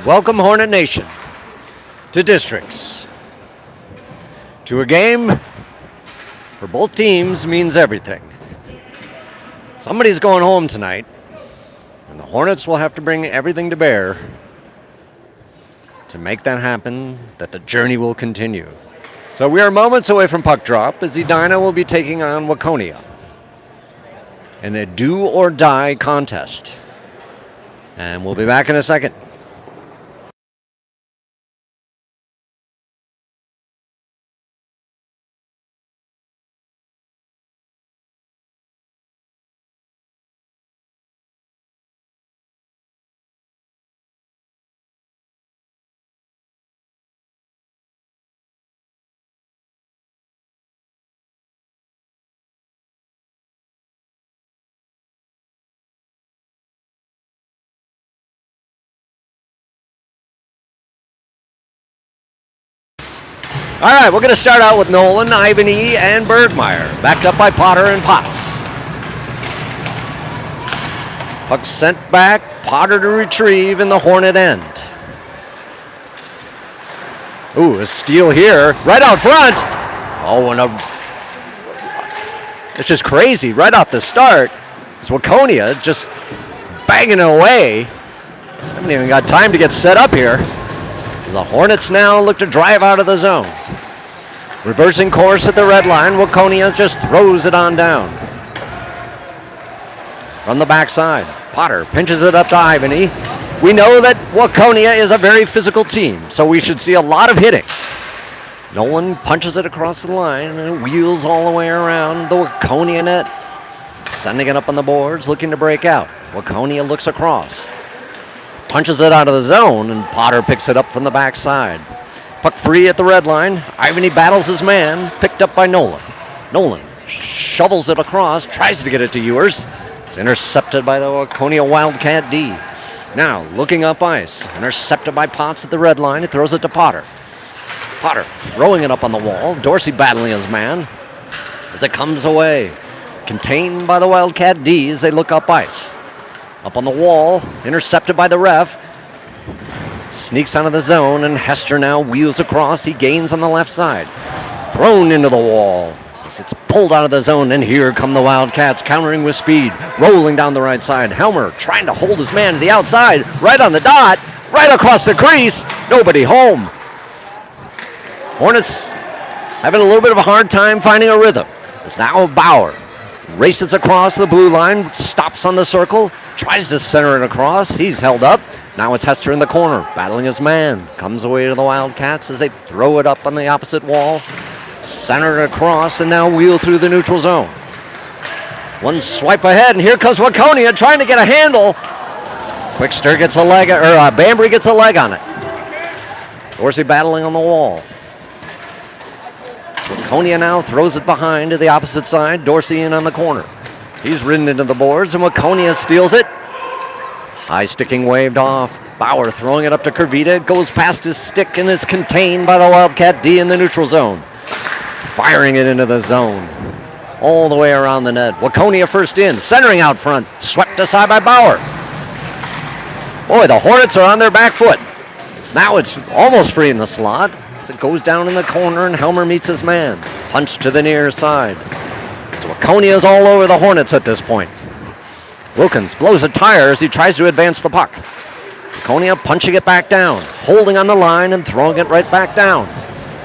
Welcome, Hornet Nation, to districts. To a game for both teams means everything. Somebody's going home tonight, and the Hornets will have to bring everything to bear to make that happen, that the journey will continue. So we are moments away from puck drop as Edina will be taking on Waconia in a do-or-die contest. And we'll be back in a second. All right, we're going to start out with Nolan, Ivan E., and Bergmeyer, backed up by Potter and Potts. Puck sent back, Potter to retrieve in the Hornet end. Ooh, a steal here, right out front. Oh, it's just crazy, right off the start. It's Waconia just banging it away. Haven't even got time to get set up here. The Hornets now look to drive out of the zone. Reversing course at the red line, Waconia just throws it on down. From the backside, Potter pinches it up to Ivany. We know that Waconia is a very physical team, so we should see a lot of hitting. Nolan punches it across the line and it wheels all the way around the Waconia net, sending it up on the boards, looking to break out. Waconia looks across. Punches it out of the zone, and Potter picks it up from the backside. Puck free at the red line. Ivany battles his man, picked up by Nolan. Nolan shovels it across, tries to get it to Ewers. It's intercepted by the Waconia Wildcat D. Now, looking up ice. Intercepted by Potts at the red line. He throws it to Potter. Potter throwing it up on the wall. Dorsey battling his man as it comes away. Contained by the Wildcat D as they look up ice. Up on the wall, intercepted by the ref. Sneaks out of the zone, and Hester now wheels across. He gains on the left side. Thrown into the wall. It's pulled out of the zone, and here come the Wildcats, countering with speed. Rolling down the right side. Helmer trying to hold his man to the outside. Right on the dot. Right across the crease. Nobody home. Hornets having a little bit of a hard time finding a rhythm. It's now Bauer. Races across the blue line, stops on the circle, tries to center it across. He's held up. Now it's Hester in the corner, battling his man. Comes away to the Wildcats as they throw it up on the opposite wall. Center it across and now wheel through the neutral zone. One swipe ahead, and here comes Waconia trying to get a handle. Quickster gets a leg, Bambry gets a leg on it. Dorsey battling on the wall. Waconia now throws it behind to the opposite side. Dorsey in on the corner. He's ridden into the boards, and Waconia steals it. High sticking waved off. Bauer throwing it up to Kervita. It goes past his stick and is contained by the Wildcat D in the neutral zone. Firing it into the zone. All the way around the net. Waconia first in. Centering out front. Swept aside by Bauer. Boy, the Hornets are on their back foot. Now it's almost free in the slot. It goes down in the corner, and Helmer meets his man. Punch to the near side. So Waconia is all over the Hornets at this point. Wilkins blows a tire as he tries to advance the puck. Waconia punching it back down, holding on the line and throwing it right back down.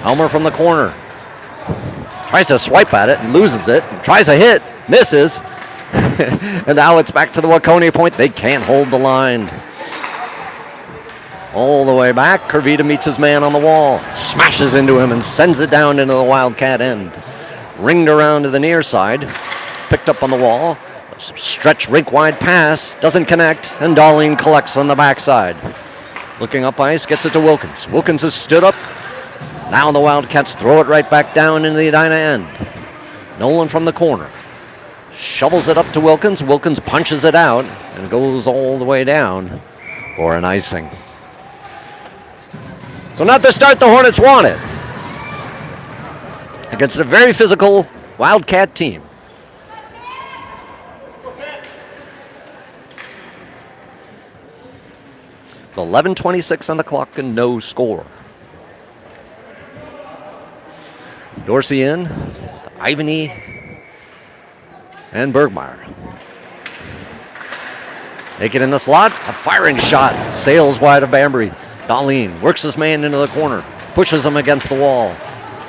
Helmer from the corner. Tries to swipe at it and loses it. Tries a hit, misses. And now it's back to the Waconia point. They can't hold the line. All the way back, Kervita meets his man on the wall, smashes into him and sends it down into the Wildcat end. Ringed around to the near side, picked up on the wall, stretch rink-wide pass, doesn't connect, and Darlene collects on the backside. Looking up ice, gets it to Wilkins. Wilkins has stood up. Now the Wildcats throw it right back down into the Edina end. Nolan from the corner. Shovels it up to Wilkins. Wilkins punches it out and goes all the way down for an icing. So not the start the Hornets wanted against a very physical Wildcat team. 11:26 on the clock and no score. Dorsey in, Ivany, and Bergmeyer. Naked in the slot, a firing shot, sails wide of Banbury. Darlene works his man into the corner, pushes him against the wall.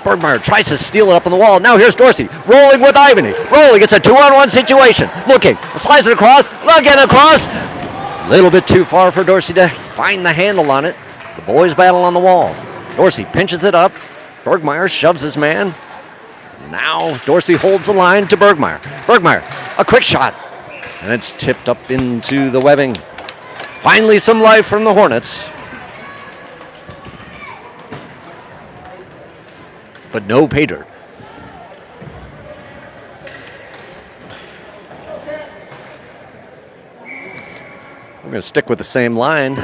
Bergmeyer tries to steal it up on the wall. Now here's Dorsey, rolling with Ivany. Rolling, it's a 2-on-1 situation. Looking, slides it across, again across. A little bit too far for Dorsey to find the handle on it. It's the boys' battle on the wall. Dorsey pinches it up. Bergmeyer shoves his man. Now Dorsey holds the line to Bergmeyer. Bergmeyer, a quick shot. And it's tipped up into the webbing. Finally some life from the Hornets. But no pay dirt. We're going to stick with the same line.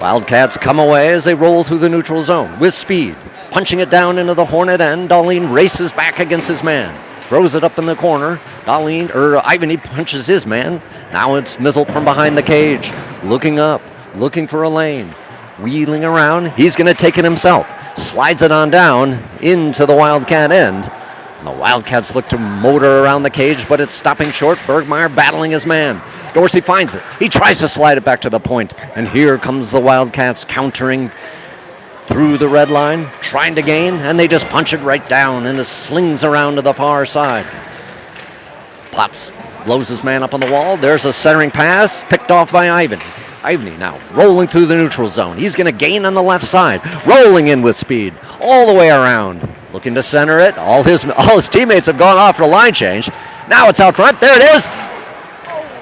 Wildcats come away as they roll through the neutral zone with speed. Punching it down into the Hornet end. Darlene races back against his man. Throws it up in the corner. Ivany punches his man. Now it's Mizzle from behind the cage. Looking up. Looking for a lane. Wheeling around. He's going to take it himself. Slides it on down into the Wildcat end. And the Wildcats look to motor around the cage, but it's stopping short. Bergmeyer battling his man. Dorsey finds it. He tries to slide it back to the point. And here comes the Wildcats countering through the red line, trying to gain, and they just punch it right down, and it slings around to the far side. Potts blows his man up on the wall. There's a centering pass, picked off by Ivany. Ivany now rolling through the neutral zone. He's going to gain on the left side, rolling in with speed, all the way around. Looking to center it. All his teammates have gone off for the line change. Now it's out front. There it is.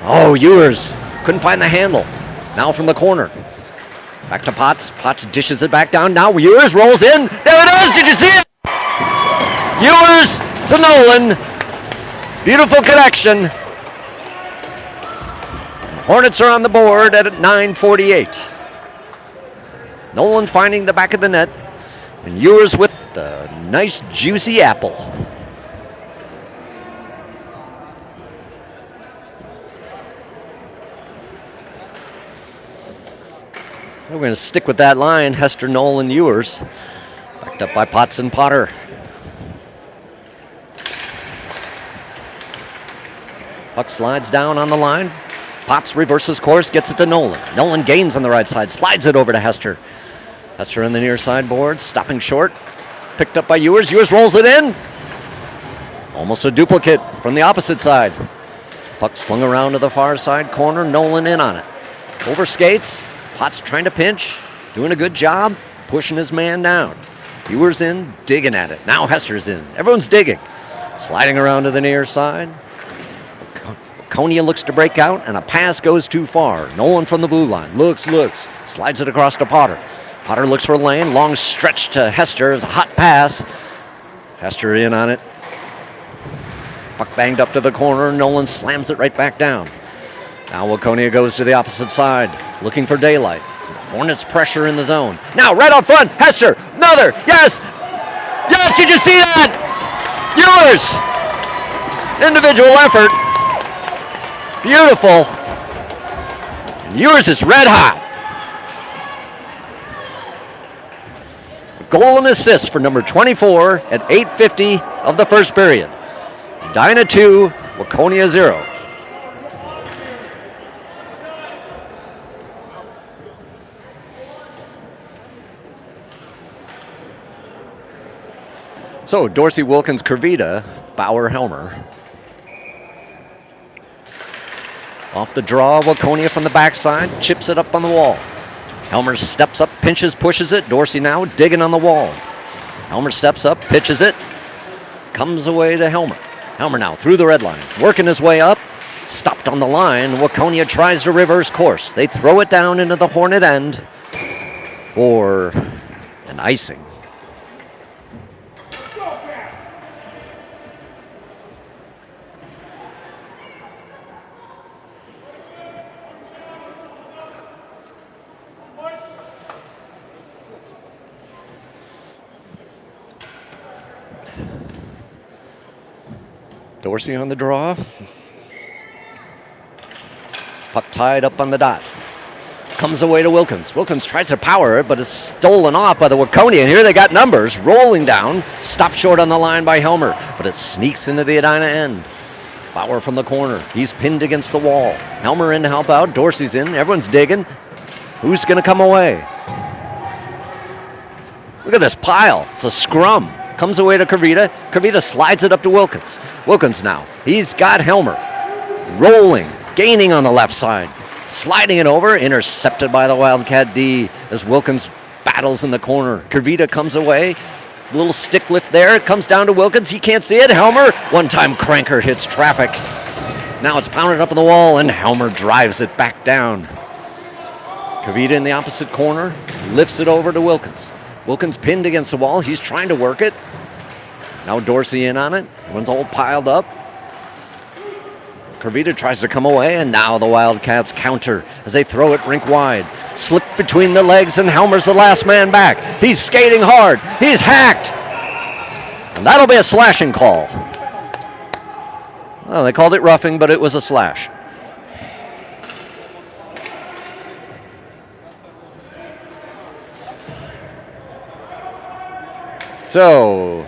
Oh, Ewers couldn't find the handle. Now from the corner. Back to Potts. Potts dishes it back down. Now Ewers rolls in. There it is. Did you see it? Ewers to Nolan. Beautiful connection. Hornets are on the board at 9:48. Nolan finding the back of the net. And Ewers with the nice juicy apple. We're going to stick with that line. Hester, Nolan, Ewers. Backed up by Potts and Potter. Puck slides down on the line. Potts reverses course, gets it to Nolan. Nolan gains on the right side, slides it over to Hester. Hester in the near side board, stopping short. Picked up by Ewers. Ewers rolls it in. Almost a duplicate from the opposite side. Puck slung around to the far side corner. Nolan in on it. Over skates. Potts trying to pinch. Doing a good job. Pushing his man down. Ewers in, digging at it. Now Hester's in. Everyone's digging. Sliding around to the near side. Waconia looks to break out, and a pass goes too far. Nolan from the blue line. Looks. Slides it across to Potter. Potter looks for a lane. Long stretch to Hester. It's a hot pass. Hester in on it. Puck banged up to the corner. Nolan slams it right back down. Now Waconia goes to the opposite side, looking for daylight. It's the Hornets pressure in the zone. Now right out front, Hester, another, yes! Yes, did you see that? Ewers! Individual effort. Beautiful. And Ewers is red hot. Goal and assist for number 24 at 8:50 of the first period. Edina 2, Waconia 0. So Dorsey, Wilkins, Kervita, Bauer, Helmer. Off the draw, Waconia from the backside, chips it up on the wall. Helmer steps up, pinches, pushes it. Dorsey now digging on the wall. Helmer steps up, pitches it. Comes away to Helmer. Helmer now through the red line, working his way up. Stopped on the line. Waconia tries to reverse course. They throw it down into the Hornet end for an icing. Dorsey on the draw. Puck tied up on the dot. Comes away to Wilkins. Wilkins tries to power it, but it's stolen off by the Waconia. And here they got numbers rolling down. Stopped short on the line by Helmer, but it sneaks into the Edina end. Bauer from the corner. He's pinned against the wall. Helmer in to help out. Dorsey's in. Everyone's digging. Who's going to come away? Look at this pile. It's a scrum. Comes away to Kervita. Kervita slides it up to Wilkins. Wilkins now. He's got Helmer. Rolling. Gaining on the left side. Sliding it over, intercepted by the Wildcat D as Wilkins battles in the corner. Kervita comes away. Little stick lift there. It comes down to Wilkins. He can't see it. Helmer, one-time cranker, hits traffic. Now it's pounded up on the wall, and Helmer drives it back down. Kervita in the opposite corner, lifts it over to Wilkins. Wilkins pinned against the wall. He's trying to work it. Now Dorsey in on it. Everyone's all piled up. Kervita tries to come away, and now the Wildcats counter as they throw it rink wide. Slip between the legs, and Helmer's the last man back. He's skating hard. He's hacked. And that'll be a slashing call. Well, they called it roughing, but it was a slash. So,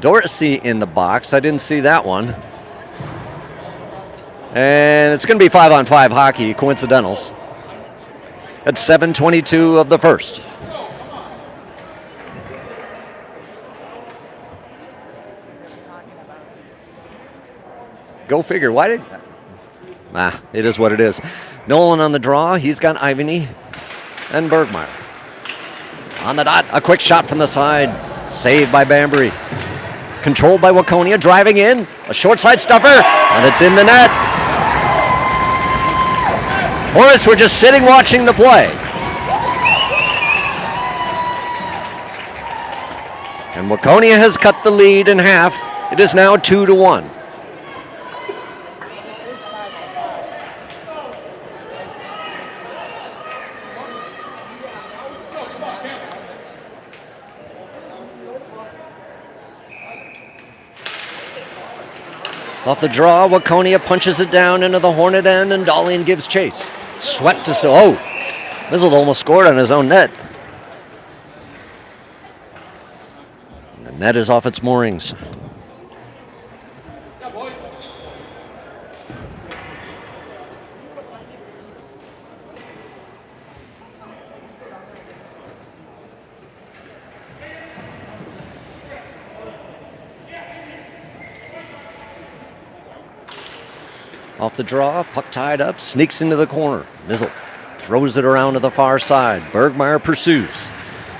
Dorsey in the box. I didn't see that one. And it's going to be 5-on-5 hockey, coincidentals. At 7:22 of the first. Go figure. Why did... it is what it is. Nolan on the draw. He's got Ivany and Bergmeyer. On the dot, a quick shot from the side. Saved by Bambury. Controlled by Waconia, driving in. A short side stuffer, and it's in the net. Horace, we're just sitting watching the play. And Waconia has cut the lead in half. It is now 2-1. Off the draw, Waconia punches it down into the Hornet end, and Darlene gives chase. Swept to... Mizzle almost scored on his own net. And the net is off its moorings. Off the draw, puck tied up, sneaks into the corner. Mizzle throws it around to the far side. Bergmeyer pursues.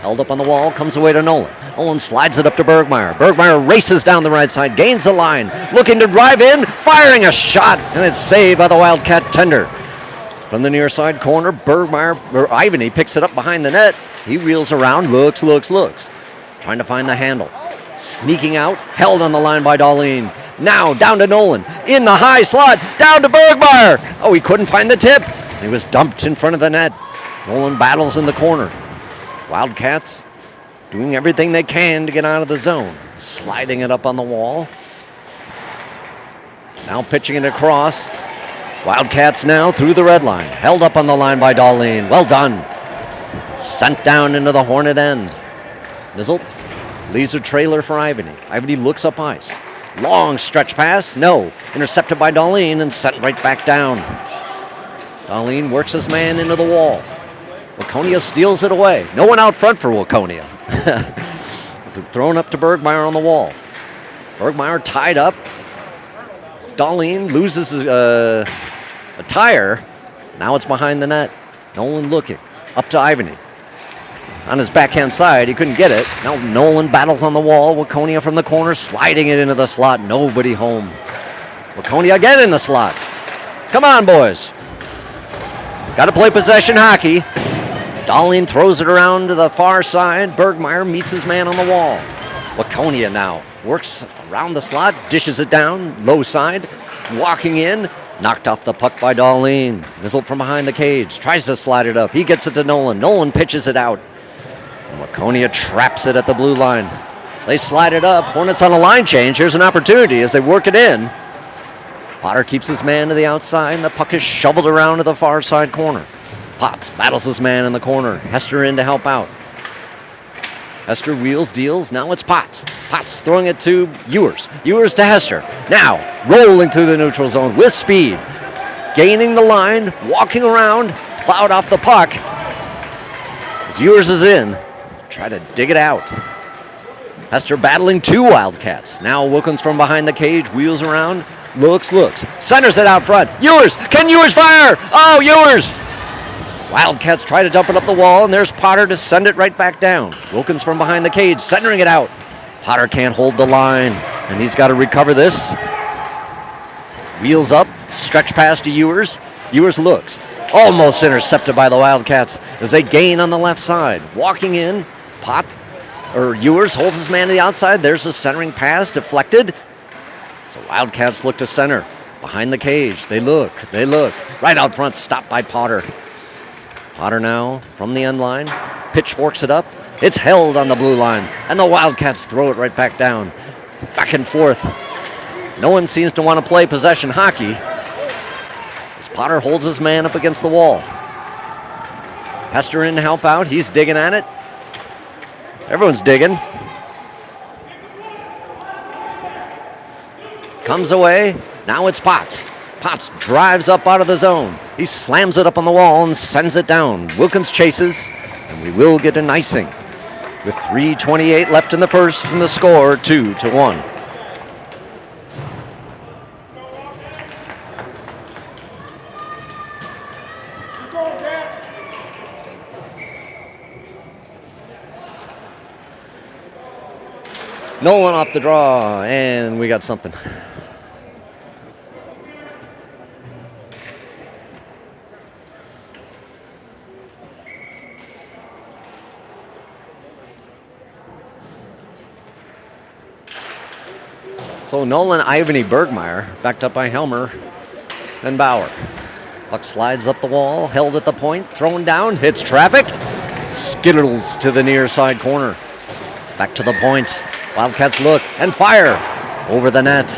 Held up on the wall, comes away to Nolan. Nolan slides it up to Bergmeyer. Bergmeyer races down the right side, gains the line, looking to drive in, firing a shot, and it's saved by the Wildcat tender. From the near side corner, Ivany picks it up behind the net. He wheels around, looks. Trying to find the handle. Sneaking out, held on the line by Darlene. Now down to Nolan, in the high slot, down to Bergmeyer. Oh, he couldn't find the tip. He was dumped in front of the net. Nolan battles in the corner. Wildcats doing everything they can to get out of the zone. Sliding it up on the wall. Now pitching it across. Wildcats now through the red line. Held up on the line by Darlene. Well done. Sent down into the Hornet end. Mizzle leaves a trailer for Ivany. Ivany looks up ice. Long stretch pass. No. Intercepted by Darlene and sent right back down. Darlene works his man into the wall. Waconia steals it away. No one out front for Waconia. This is thrown up to Bergmeyer on the wall. Bergmeyer tied up. Darlene loses a tire. Now it's behind the net. Nolan looking. Up to Ivany. On his backhand side, he couldn't get it. Now Nolan battles on the wall. Waconia from the corner, sliding it into the slot. Nobody home. Waconia again in the slot. Come on, boys. Got to play possession hockey. Darlene throws it around to the far side. Bergmeyer meets his man on the wall. Waconia now works around the slot, dishes it down, low side, walking in. Knocked off the puck by Darlene. Mizzled from behind the cage. Tries to slide it up. He gets it to Nolan. Nolan pitches it out. Waconia traps it at the blue line. They slide it up. Hornets on a line change. Here's an opportunity as they work it in. Potter keeps his man to the outside, and the puck is shoveled around to the far side corner. Potts battles his man in the corner. Hester in to help out. Hester wheels, deals. Now it's Potts. Potts throwing it to Ewers. Ewers to Hester. Now rolling through the neutral zone with speed. Gaining the line, walking around, plowed off the puck. As Ewers is in, try to dig it out. Hester battling two Wildcats. Now Wilkins from behind the cage, wheels around, looks, centers it out front. Ewers! Can Ewers fire? Oh, Ewers! Wildcats try to dump it up the wall, and there's Potter to send it right back down. Wilkins from behind the cage, centering it out. Potter can't hold the line, and he's got to recover this. Wheels up, stretch pass to Ewers. Ewers looks. Almost intercepted by the Wildcats as they gain on the left side. Walking in, Ewers holds his man to the outside. There's a centering pass, deflected. So Wildcats look to center. Behind the cage, they look. Right out front, stopped by Potter. Potter now from the end line, pitchforks it up. It's held on the blue line, and the Wildcats throw it right back down. Back and forth. No one seems to want to play possession hockey as Potter holds his man up against the wall. Hester in to help out. He's digging at it. Everyone's digging. Comes away. Now it's Potts. Potts drives up out of the zone. He slams it up on the wall and sends it down. Wilkins chases, and we will get an icing. With 3:28 left in the first, and the score 2-1. Nolan off the draw, and we got something. So Nolan, Ivany, Bergmeyer, backed up by Helmer and Bauer. Puck slides up the wall, held at the point, thrown down, hits traffic, skittles to the near side corner. Back to the point. Wildcats look and fire over the net.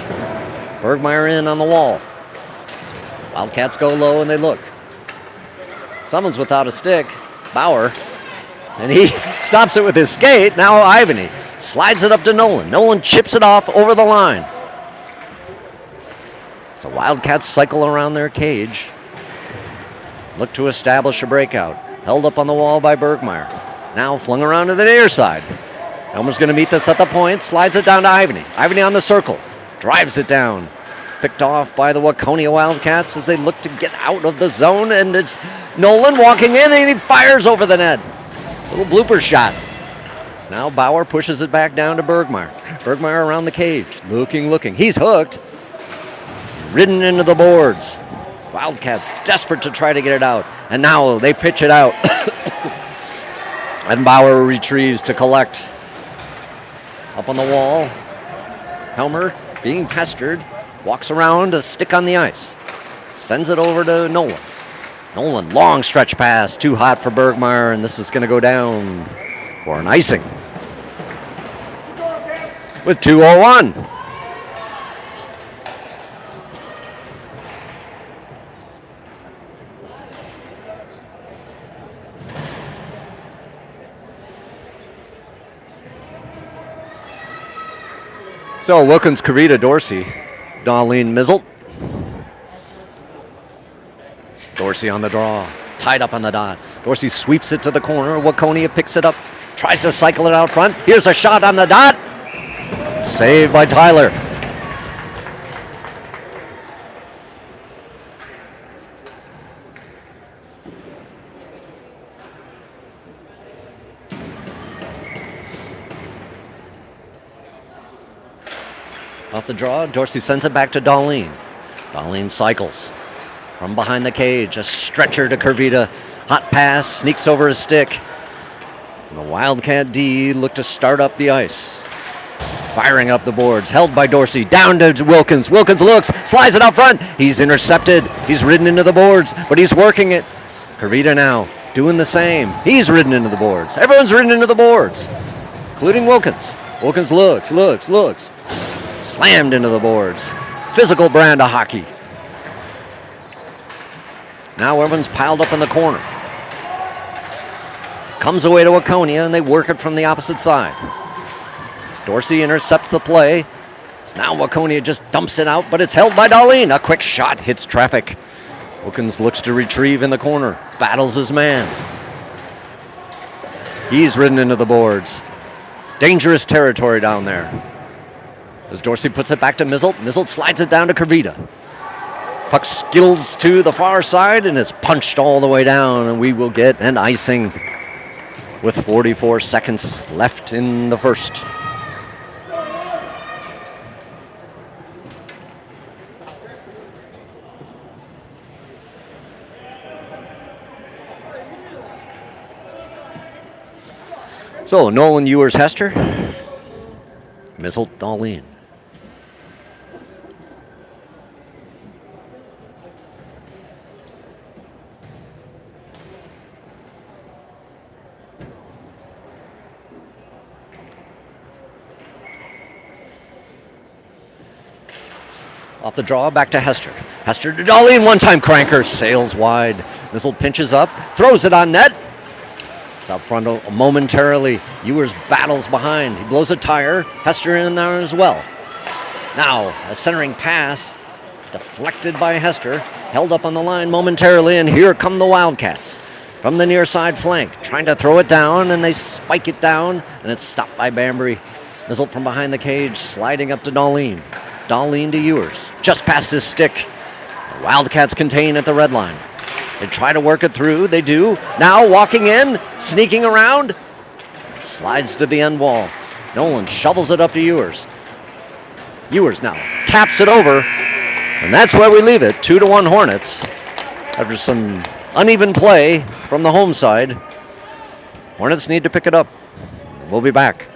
Bergmeyer in on the wall. Wildcats go low and they look. Someone's without a stick. Bauer. And he stops it with his skate. Now Ivany slides it up to Nolan. Nolan chips it off over the line. So Wildcats cycle around their cage. Look to establish a breakout. Held up on the wall by Bergmeyer. Now flung around to the near side. Elmer's going to meet this at the point. Slides it down to Ivany. Ivany on the circle. Drives it down. Picked off by the Waconia Wildcats as they look to get out of the zone. And it's Nolan walking in and he fires over the net. Little blooper shot. So now Bauer pushes it back down to Bergmeyer. Bergmeyer around the cage. Looking. He's hooked. Ridden into the boards. Wildcats desperate to try to get it out. And now they pitch it out. And Bauer retrieves to collect. Up on the wall. Helmer being pestered. Walks around, a stick on the ice. Sends it over to Nolan. Nolan, long stretch pass. Too hot for Bergmeyer, and this is going to go down for an icing. With 2:01. So Wilkins, Kavita, Dorsey, Darlene Mizzle. Dorsey on the draw, tied up on the dot. Dorsey sweeps it to the corner. Waconia picks it up, tries to cycle it out front. Here's a shot on the dot. Saved by Tyler. Off the draw, Dorsey sends it back to Darlene. Darlene cycles from behind the cage. A stretcher to Kavita. Hot pass, sneaks over his stick. And the Wildcat D look to start up the ice. Firing up the boards, held by Dorsey, down to Wilkins. Wilkins looks, slides it out front. He's intercepted. He's ridden into the boards, but he's working it. Kavita now doing the same. He's ridden into the boards. Everyone's ridden into the boards, including Wilkins. Wilkins looks. Slammed into the boards. Physical brand of hockey. Now everyone's piled up in the corner. Comes away to Waconia, and they work it from the opposite side. Dorsey intercepts the play. So now Waconia just dumps it out, but it's held by Darlene. A quick shot hits traffic. Wilkins looks to retrieve in the corner. Battles his man. He's ridden into the boards. Dangerous territory down there. As Dorsey puts it back to Mizzle. Mizzle slides it down to Kervita. Puck skittles to the far side and is punched all the way down, and we will get an icing with 44 seconds left in the first. So, Nolan Ewers Hester, Mizzle Darlene. Off the draw, back to Hester. Hester to Darlene, one-time cranker, sails wide. Mizzle pinches up, throws it on net. It's out front momentarily. Ewers battles behind. He blows a tire. Hester in there as well. Now, a centering pass. It's deflected by Hester. Held up on the line momentarily, and here come the Wildcats. From the near side flank, trying to throw it down, and they spike it down, and it's stopped by Bambury. Mizzle from behind the cage, sliding up to Darlene. Darlene to Ewers, just past his stick. The Wildcats contain at the red line. They try to work it through. They do. Now walking in, sneaking around. Slides to the end wall. Nolan shovels it up to Ewers. Ewers now taps it over. And that's where we leave it. 2-1 Hornets. After some uneven play from the home side. Hornets need to pick it up. We'll be back.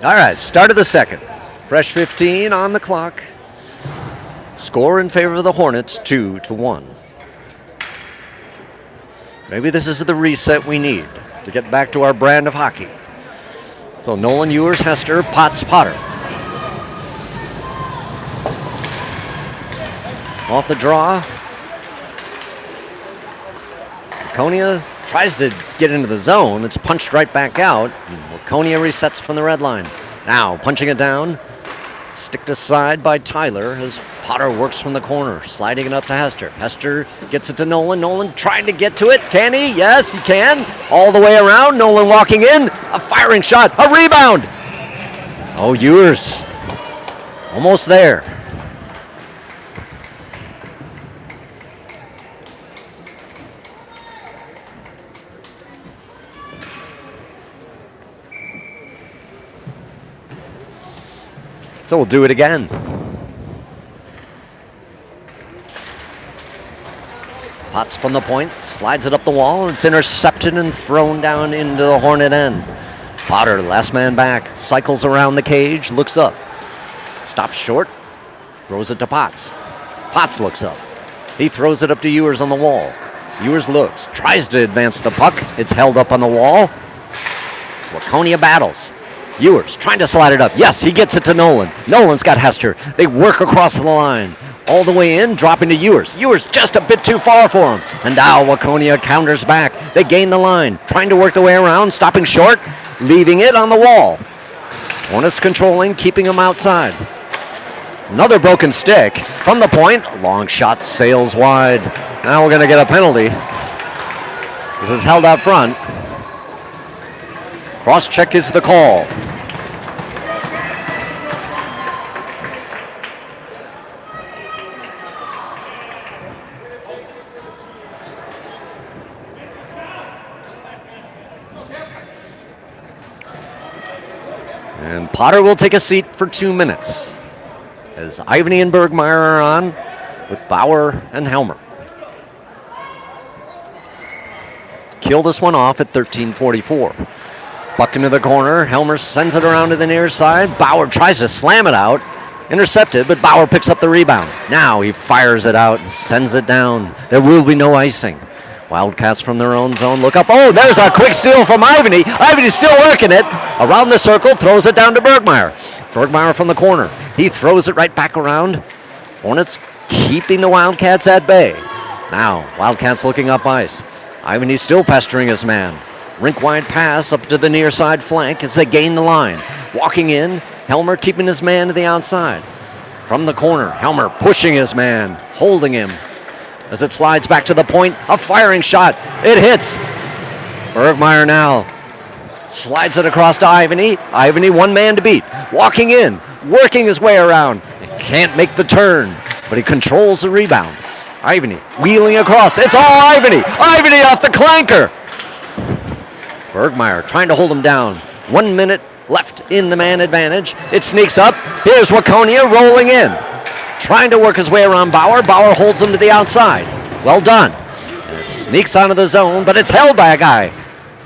All right, start of the second. Fresh 15 on the clock. Score in favor of the Hornets, 2-1. Maybe this is the reset we need to get back to our brand of hockey. So Nolan Ewers, Hester, Potts, Potter. Off the draw. Waconia tries to get into the zone. It's punched right back out. Waconia resets from the red line. Now punching it down. Sticked aside by Tyler as Potter works from the corner, sliding it up to Hester. Hester gets it to Nolan. Nolan trying to get to it. Can he? Yes, he can. All the way around. Nolan walking in. A firing shot. A rebound. Oh, Ewers. Almost there. So we'll do it again. Potts from the point, slides it up the wall, and it's intercepted and thrown down into the Hornet end. Potter, last man back, cycles around the cage, looks up. Stops short, throws it to Potts. Potts looks up. He throws it up to Ewers on the wall. Ewers looks, tries to advance the puck. It's held up on the wall. So Waconia battles. Ewers trying to slide it up. Yes, he gets it to Nolan. Nolan's got Hester. They work across the line. All the way in, dropping to Ewers. Ewers just a bit too far for him. And now Waconia counters back. They gain the line, trying to work the way around, stopping short, leaving it on the wall. Hornets controlling, keeping him outside. Another broken stick from the point. Long shot sails wide. Now we're going to get a penalty. This is held out front. Cross check is the call. And Potter will take a seat for 2 minutes as Ivany and Bergmeyer are on with Bauer and Helmer. Kill this one off at 13:44. Buck into the corner. Helmer sends it around to the near side. Bauer tries to slam it out. Intercepted, but Bauer picks up the rebound. Now he fires it out and sends it down. There will be no icing. Wildcats from their own zone look up. Oh, there's a quick steal from Ivany. Ivany's still working it. Around the circle, throws it down to Bergmeyer. Bergmeyer from the corner. He throws it right back around. Hornets keeping the Wildcats at bay. Now, Wildcats looking up ice. Ivany's still pestering his man. Rink-wide pass up to the near side flank as they gain the line. Walking in, Helmer keeping his man to the outside. From the corner, Helmer pushing his man, holding him. As it slides back to the point, a firing shot. It hits. Bergmeyer now slides it across to Ivany. Ivany, one man to beat. Walking in, working his way around. He can't make the turn, but he controls the rebound. Ivany wheeling across. It's all Ivany. Ivany off the clanker. Bergmeyer trying to hold him down. 1 minute left in the man advantage. It sneaks up. Here's Waconia rolling in. Trying to work his way around Bauer. Bauer holds him to the outside. Well done. And it sneaks onto the zone, but it's held by a guy.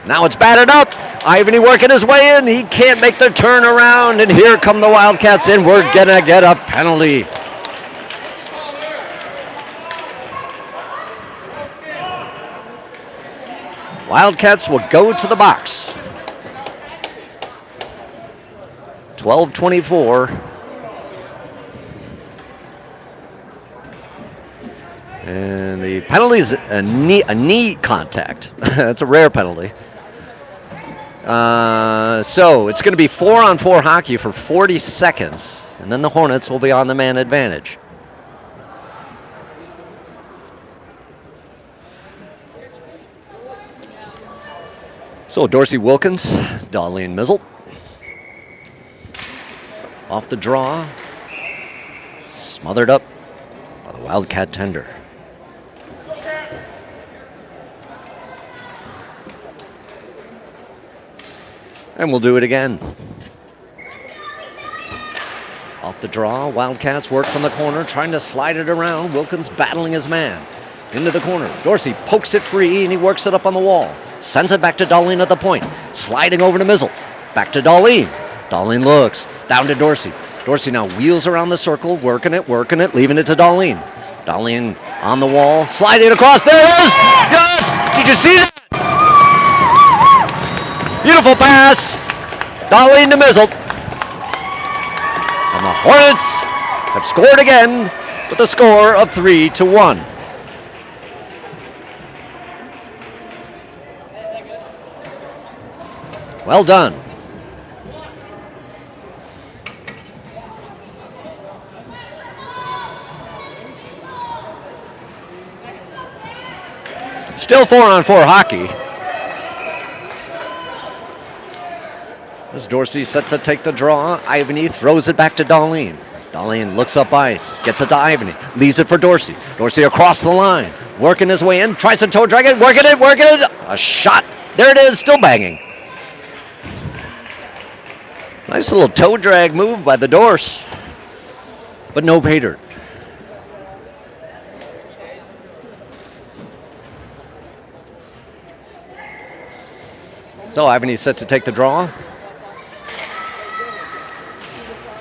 Now it's batted up. Ivany working his way in. He can't make the turn around, and here come the Wildcats in. We're going to get a penalty. Wildcats will go to the box. 12:24. And the penalty is a knee contact. That's a rare penalty. So it's going to be 4-on-4 hockey for 40 seconds. And then the Hornets will be on the man advantage. So Dorsey Wilkins, Darlene Mizzle. Off the draw. Smothered up by the Wildcat tender. And we'll do it again. Off the draw, Wildcats work from the corner, trying to slide it around. Wilkins battling his man. Into the corner. Dorsey pokes it free, and he works it up on the wall. Sends it back to Darlene at the point. Sliding over to Mizzle. Back to Darlene. Darlene looks. Down to Dorsey. Dorsey now wheels around the circle, working it, leaving it to Darlene. Darlene on the wall, sliding across. There it is! Yes! Did you see that? Beautiful pass. Darlene to Mizzle. And the Hornets have scored again with a score of 3-1. Well done. Still 4-on-4 hockey. As Dorsey set to take the draw, Ivany throws it back to Darlene. Darlene looks up ice, gets it to Ivany, leaves it for Dorsey. Dorsey across the line, working his way in, tries to toe drag it, working it. A shot. There it is, still banging. Nice little toe drag move by the Dors, but no pay dirt. So Ivany set to take the draw.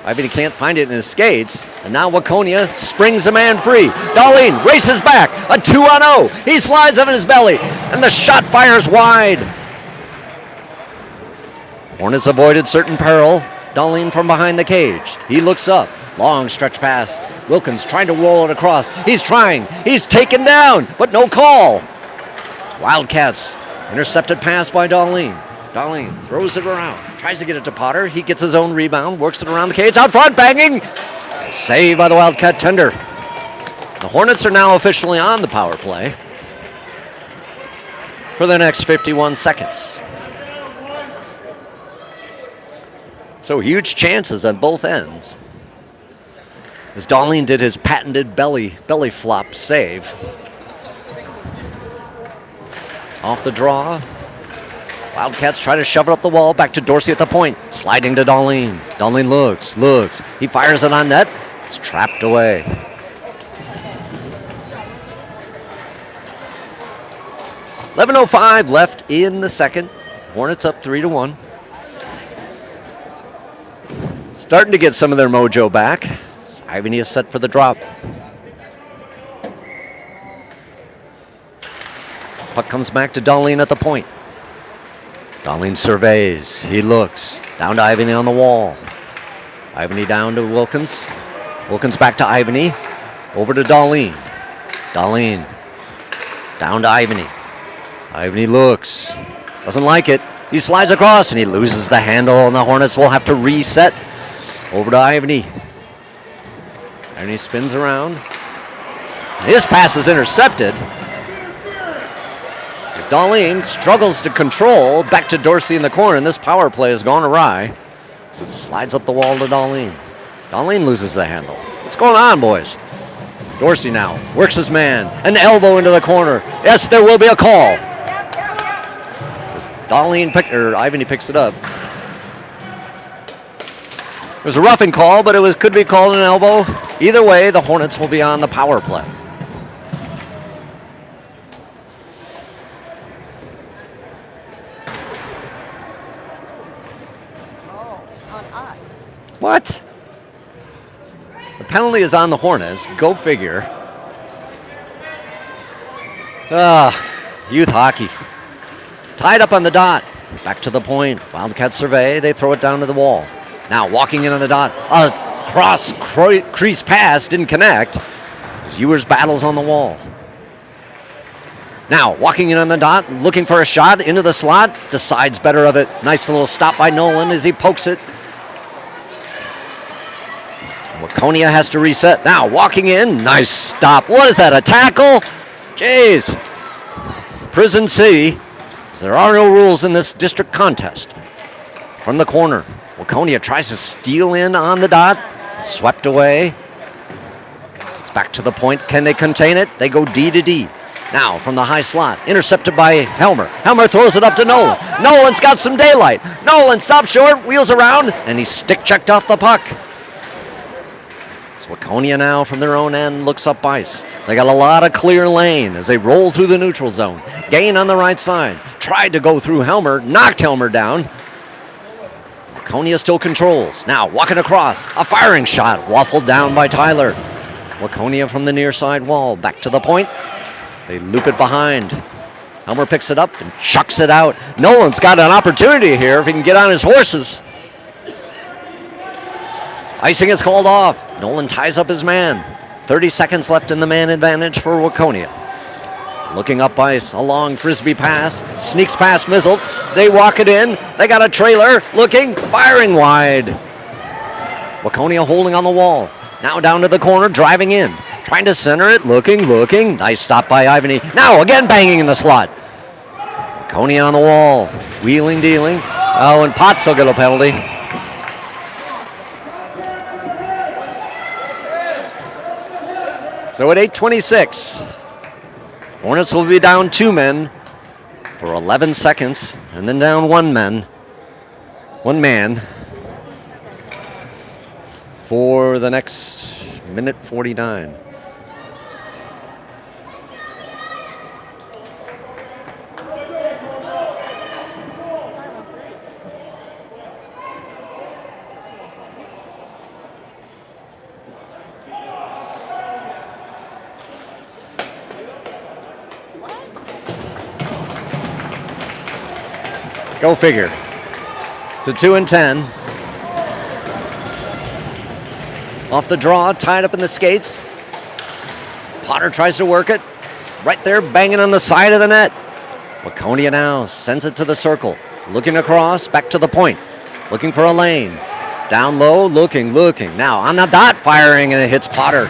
Ivany can't find it in his skates. And now Waconia springs a man free. Darlene races back. A 2-on-0. He slides him in his belly. And the shot fires wide. Hornets avoided certain peril. Darlene from behind the cage. He looks up. Long stretch pass. Wilkins trying to roll it across. He's trying. He's taken down, but no call. Wildcats. Intercepted pass by Darlene. Darlene throws it around. Tries to get it to Potter. He gets his own rebound. Works it around the cage. Out front, banging. Saved by the Wildcat tender. The Hornets are now officially on the power play for the next 51 seconds. So huge chances on both ends. As Darlene did his patented belly flop save. Off the draw. Wildcats try to shove it up the wall. Back to Dorsey at the point. Sliding to Darlene. Darlene looks. He fires it on net. It's trapped away. .11:05 left in the second. Hornets up 3-1. Starting to get some of their mojo back. Ivany is set for the drop. Puck comes back to Darlene at the point. Darlene surveys. He looks. Down to Ivany on the wall. Ivany down to Wilkins. Wilkins back to Ivany. Over to Darlene. Darlene. Down to Ivany. Ivany looks. Doesn't like it. He slides across and he loses the handle, and the Hornets will have to reset. Over to Ivany. Ivany spins around. His pass is intercepted. As Darlene struggles to control, back to Dorsey in the corner, and this power play has gone awry. As it slides up the wall to Darlene. Darlene loses the handle. What's going on, boys? Dorsey now works his man. An elbow into the corner. Yes, there will be a call. As Ivany picks it up. It was a roughing call, but could be called an elbow. Either way, the Hornets will be on the power play. On us. What? The penalty is on the Hornets. Go figure. Youth hockey. Tied up on the dot. Back to the point. Wildcats survey. They throw it down to the wall. Now walking in on the dot. A cross crease pass didn't connect. Ewers battles on the wall. Now walking in on the dot, looking for a shot into the slot. Decides better of it. Nice little stop by Nolan as he pokes it. Waconia has to reset. Now walking in. Nice stop. What is that, a tackle? Jeez. Prison City. There are no rules in this district contest. From the corner. Waconia tries to steal in on the dot. Swept away. It's back to the point. Can they contain it? They go D to D. Now from the high slot. Intercepted by Helmer. Helmer throws it up to Nolan. Nolan's got some daylight. Nolan stops short. Wheels around. And he's stick checked off the puck. It's Waconia now from their own end. Looks up ice. They got a lot of clear lane as they roll through the neutral zone. Gain on the right side. Tried to go through Helmer. Knocked Helmer down. Waconia still controls. Now walking across. A firing shot. Waffled down by Tyler. Waconia from the near side wall. Back to the point. They loop it behind. Helmer picks it up and chucks it out. Nolan's got an opportunity here if he can get on his horses. Icing is called off. Nolan ties up his man. 30 seconds left in the man advantage for Waconia. Looking up ice, a long frisbee pass, sneaks past Mizzle. They walk it in. They got a trailer, looking, firing wide. Waconia holding on the wall. Now down to the corner, driving in. Trying to center it, looking. Nice stop by Ivany. Now again banging in the slot. Waconia on the wall, wheeling, dealing. Oh, and Potts will get a penalty. So at 8:26. Hornets will be down 2 men for 11 seconds, and then down 1 man for the next minute 49. Go figure. It's a 2 and 10. Off the draw, tied up in the skates. Potter tries to work it. It's right there, banging on the side of the net. Waconia now sends it to the circle. Looking across, back to the point. Looking for a lane. Down low, looking. Now on the dot, firing, and it hits Potter.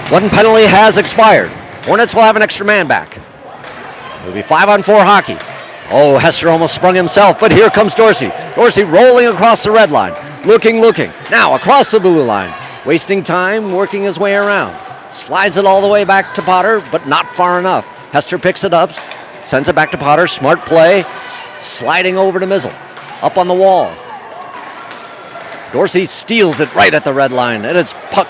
One penalty has expired. Hornets will have an extra man back. It'll be 5-on-4 hockey. Oh, Hester almost sprung himself, but here comes Dorsey. Dorsey rolling across the red line. Looking. Now across the blue line. Wasting time, working his way around. Slides it all the way back to Potter, but not far enough. Hester picks it up, sends it back to Potter. Smart play. Sliding over to Mizzle. Up on the wall. Dorsey steals it right at the red line, and it's puck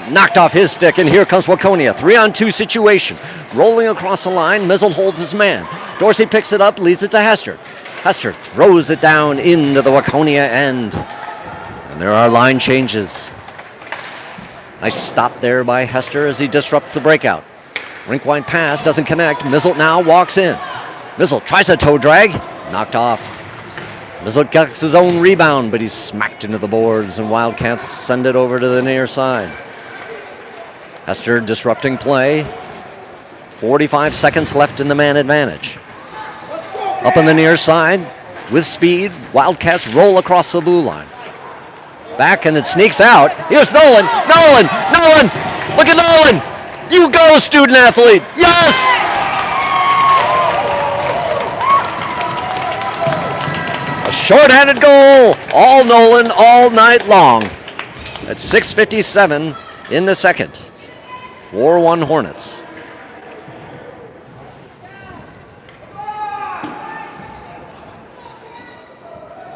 knocked off his stick, and here comes Waconia. 3-on-2 situation. Rolling across the line, Mizzle holds his man. Dorsey picks it up, leads it to Hester. Hester throws it down into the Waconia end. And there are line changes. Nice stop there by Hester as he disrupts the breakout. Rink-wide pass doesn't connect. Mizzle now walks in. Mizzle tries a toe drag. Knocked off. Mizzle gets his own rebound, but he's smacked into the boards, and Wildcats send it over to the near side. Hester disrupting play. 45 seconds left in the man advantage. Up on the near side, with speed, Wildcats roll across the blue line. Back, and it sneaks out. Here's Nolan! Look at Nolan! You go, student athlete! Yes! A shorthanded goal! All Nolan, all night long. At 6:57 in the second. 4-1 Hornets.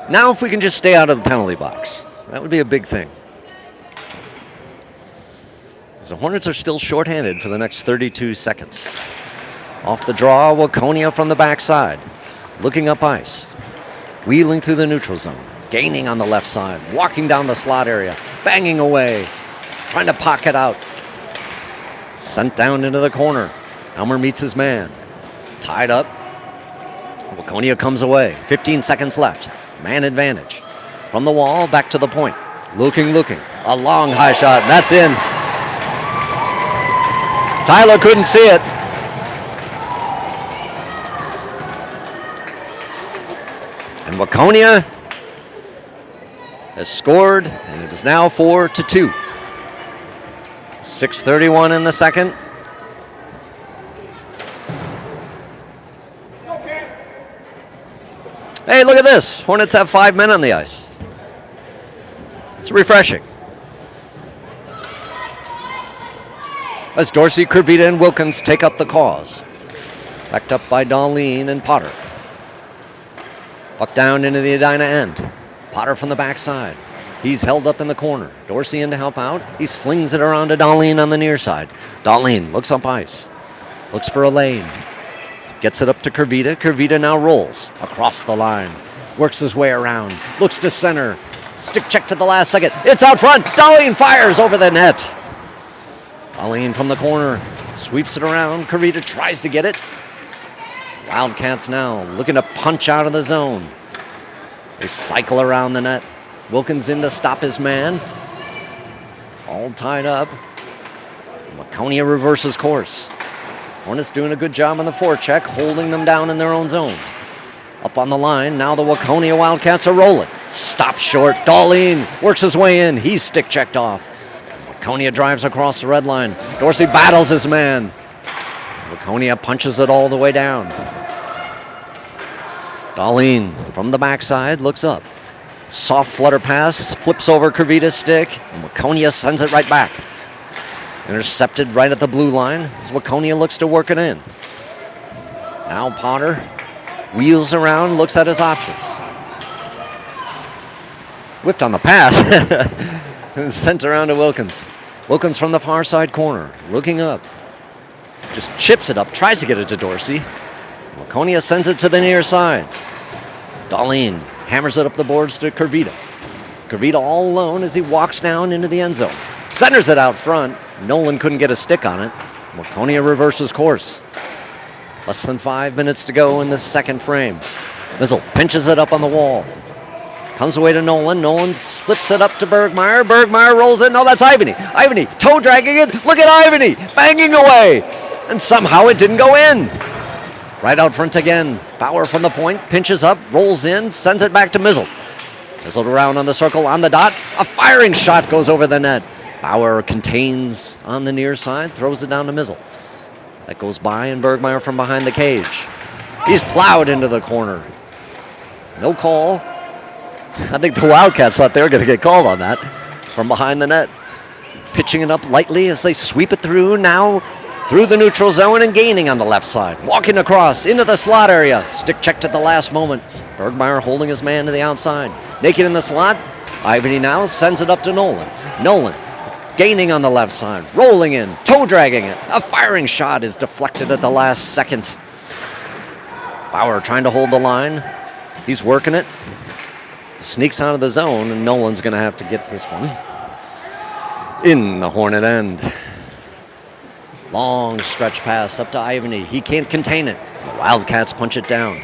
Now if we can just stay out of the penalty box, that would be a big thing. The Hornets are still shorthanded for the next 32 seconds. Off the draw, Waconia from the backside. Looking up ice. Wheeling through the neutral zone. Gaining on the left side. Walking down the slot area. Banging away. Trying to pocket out. Sent down into the corner. Elmer meets his man. Tied up. Waconia comes away. 15 seconds left. Man advantage. From the wall, back to the point. Looking. A long high shot, and that's in. Tyler couldn't see it. And Waconia has scored, and it is now 4-2. 6:31 in the second. Hey, look at this. Hornets have 5 men on the ice. It's refreshing. As Dorsey, Kurvita, and Wilkins take up the cause. Backed up by Darlene and Potter. Puck down into the Edina end. Potter from the backside. He's held up in the corner. Dorsey in to help out. He slings it around to Darlene on the near side. Darlene looks up ice. Looks for a lane. Gets it up to Kurvita. Kurvita now rolls across the line. Works his way around. Looks to center. Stick check to the last second. It's out front. Darlene fires over the net. Darlene from the corner. Sweeps it around. Kurvita tries to get it. Wildcats now looking to punch out of the zone. They cycle around the net. Wilkins in to stop his man. All tied up. Waconia reverses course. Hornets doing a good job on the forecheck, holding them down in their own zone. Up on the line, now the Waconia Wildcats are rolling. Stop short, Darlene works his way in. He's stick checked off. Waconia drives across the red line. Dorsey battles his man. Waconia punches it all the way down. Darlene from the backside looks up. Soft flutter pass, flips over Kurvita's stick, and Waconia sends it right back. Intercepted right at the blue line as Waconia looks to work it in. Now Potter wheels around, looks at his options. Whiffed on the pass. And sent around to Wilkins. Wilkins from the far side corner, looking up. Just chips it up, tries to get it to Dorsey. Waconia sends it to the near side. Darlene hammers it up the boards to Kurvita. Kurvita all alone as he walks down into the end zone. Centers it out front. Nolan couldn't get a stick on it. Waconia reverses course. Less than 5 minutes to go in the second frame. Mizzle pinches it up on the wall. Comes away to Nolan. Nolan slips it up to Bergmeyer. Bergmeyer rolls it. No, that's Ivany. Ivany toe dragging it. Look at Ivany banging away. And somehow it didn't go in. Right out front again. Bauer from the point. Pinches up. Rolls in. Sends it back to Mizzle. Mizzled around on the circle on the dot. A firing shot goes over the net. Bauer contains on the near side. Throws it down to Mizzle. That goes by and Bergmeyer from behind the cage. He's plowed into the corner. No call. I think the Wildcats thought they were going to get called on that from behind the net. Pitching it up lightly as they sweep it through now through the neutral zone and gaining on the left side. Walking across into the slot area. Stick checked at the last moment. Bergmeyer holding his man to the outside. Naked in the slot. Ivany now sends it up to Nolan. Nolan gaining on the left side. Rolling in. Toe dragging it. A firing shot is deflected at the last second. Bauer trying to hold the line. He's working it. Sneaks out of the zone, and Nolan's going to have to get this one in the Hornet end. Long stretch pass up to Ivany. He can't contain it. The Wildcats punch it down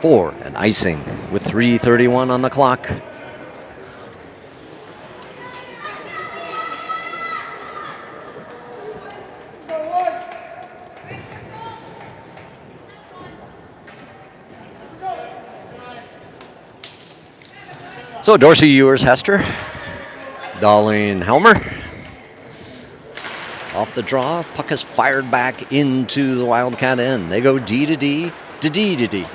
for an icing with 3:31 on the clock. So Dorsey, Ewers, Hester, Darlene, Helmer. Off the draw, puck is fired back into the Wildcat end. They go D to D to D to D.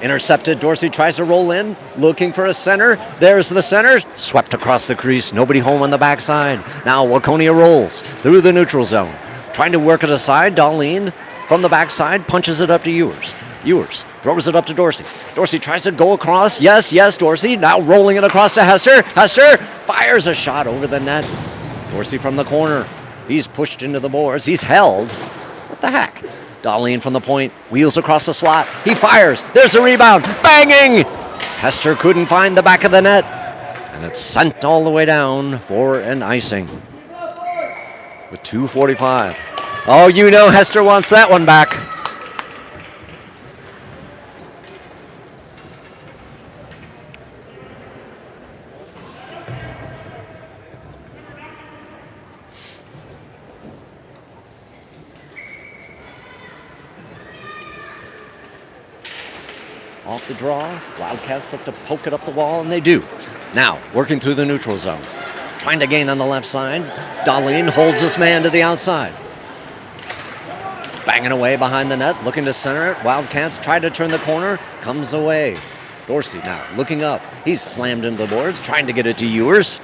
Intercepted, Dorsey tries to roll in, looking for a center. There's the center, swept across the crease, nobody home on the backside. Now Waconia rolls through the neutral zone. Trying to work it aside, Darlene from the backside punches it up to Ewers. Ewers throws it up to Dorsey. Dorsey tries to go across. Yes, Dorsey. Now rolling it across to Hester. Hester fires a shot over the net. Dorsey from the corner. He's pushed into the boards. He's held. What the heck? Darlene from the point. Wheels across the slot. He fires. There's a rebound. Banging! Hester couldn't find the back of the net. And it's sent all the way down for an icing. With 2:45. Oh, you know Hester wants that one back. Off the draw, Wildcats look to poke it up the wall, and they do. Now, working through the neutral zone. Trying to gain on the left side. Darlene holds his man to the outside. Banging away behind the net, looking to center it. Wildcats try to turn the corner, comes away. Dorsey now looking up. He's slammed into the boards, trying to get it to Ewers.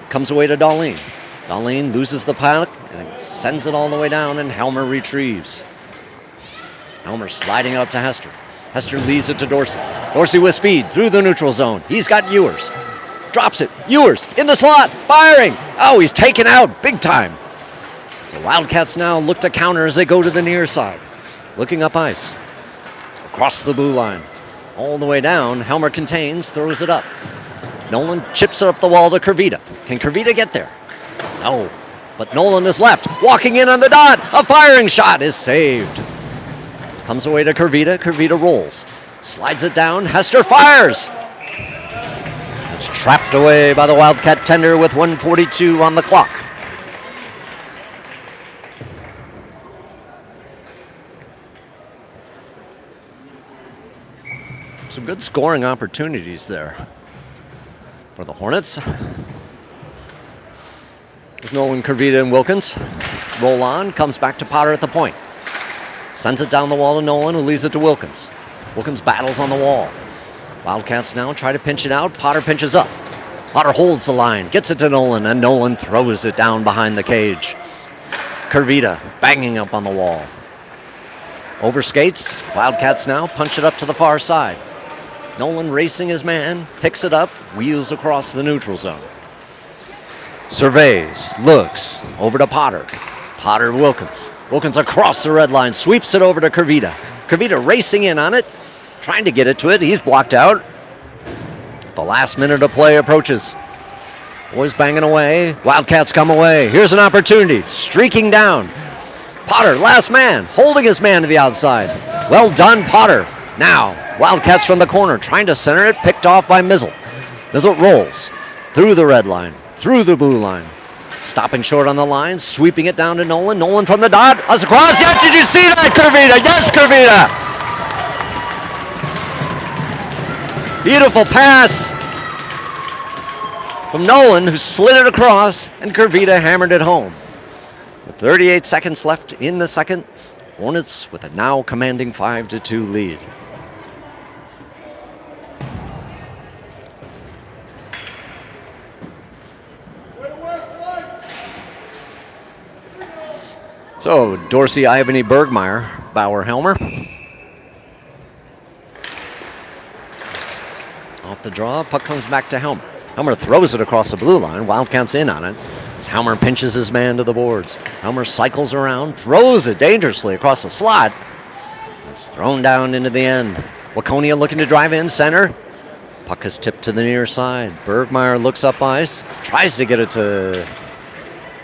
Comes away to Darlene. Darlene loses the puck and sends it all the way down, and Helmer retrieves. Helmer sliding it up to Hester. Hester leaves it to Dorsey. Dorsey with speed through the neutral zone. He's got Ewers. Drops it. Ewers in the slot. Firing. Oh, he's taken out big time. So Wildcats now look to counter as they go to the near side. Looking up ice. Across the blue line. All the way down. Helmer contains. Throws it up. Nolan chips it up the wall to Kervita. Can Kervita get there? No. But Nolan is left. Walking in on the dot. A firing shot is saved. Comes away to Kervita. Kervita rolls. Slides it down. Hester fires. It's trapped away by the Wildcat tender with 1:42 on the clock. Some good scoring opportunities there for the Hornets. There's Nolan, Kervita, and Wilkins. Roll on. Comes back to Potter at the point. Sends it down the wall to Nolan, who leaves it to Wilkins. Wilkins battles on the wall. Wildcats now try to pinch it out. Potter pinches up. Potter holds the line, gets it to Nolan, and Nolan throws it down behind the cage. Kervita banging up on the wall. Over skates. Wildcats now punch it up to the far side. Nolan racing his man, picks it up, wheels across the neutral zone. Surveys, looks, over to Potter. Potter, Wilkins. Wilkins across the red line, sweeps it over to Kervita. Kervita racing in on it, trying to get it to it. He's blocked out. The last minute of play approaches. Boys banging away. Wildcats come away. Here's an opportunity. Streaking down. Potter, last man, holding his man to the outside. Well done, Potter. Now, Wildcats from the corner trying to center it, picked off by Mizzle. Mizzle rolls through the red line, through the blue line. Stopping short on the line, sweeping it down to Nolan. Nolan from the dot, us across. Yes, did you see that, Curvita? Yes, Curvita! Beautiful pass from Nolan, who slid it across, and Curvita hammered it home. With 38 seconds left in the second, Hornets with a now commanding 5-2 lead. So, Dorsey, Ivany, Bergmeyer, Bauer, Helmer. Off the draw, puck comes back to Helmer. Helmer throws it across the blue line. Wildcats in on it as Helmer pinches his man to the boards. Helmer cycles around, throws it dangerously across the slot. It's thrown down into the end. Waconia looking to drive in center. Puck is tipped to the near side. Bergmeyer looks up ice, tries to get it to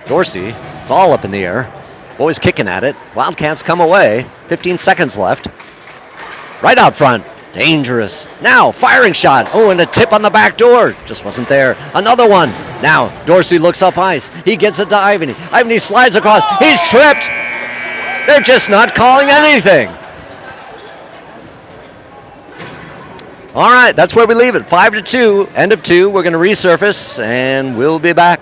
Dorsey. It's all up in the air. Boys kicking at it. Wildcats come away. 15 seconds left. Right out front. Dangerous. Now, firing shot. Oh, and a tip on the back door. Just wasn't there. Another one. Now, Dorsey looks up ice. He gets it to Ivany. Ivany slides across. He's tripped. They're just not calling anything. All right, that's where we leave it. 5-2. End of 2. We're going to resurface, and we'll be back.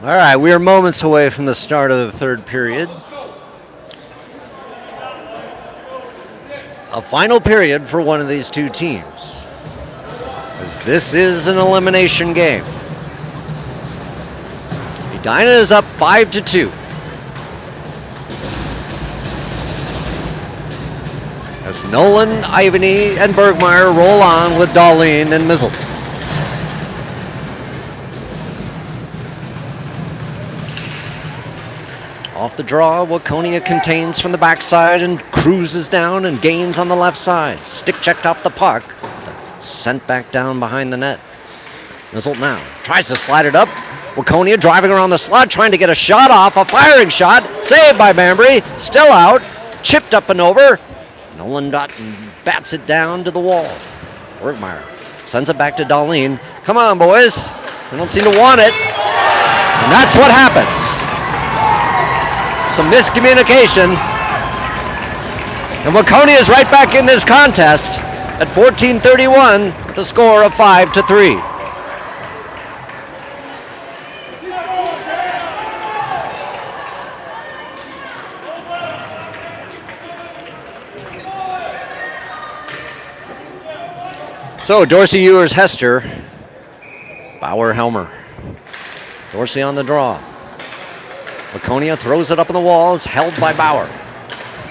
All right, we are moments away from the start of the third period. A final period for one of these two teams, as this is an elimination game. Edina is up 5-2. As Nolan, Ivany, and Bergmeyer roll on with Darlene and Mizzle. Off the draw, Waconia contains from the backside and cruises down and gains on the left side. Stick checked off the puck, sent back down behind the net. Mizzle now tries to slide it up. Waconia driving around the slot, trying to get a shot off, a firing shot, saved by Banbury, still out, chipped up and over. Nolan bats it down to the wall. Bergmeyer sends it back to Darlene. Come on, boys. They don't seem to want it. And that's what happens. Some miscommunication. And Waconia is right back in this contest at 14:31 with a score of 5-3. So Dorsey, Ewers, Hester, Bauer, Helmer. Dorsey on the draw. Waconia throws it up on the wall. It's held by Bauer.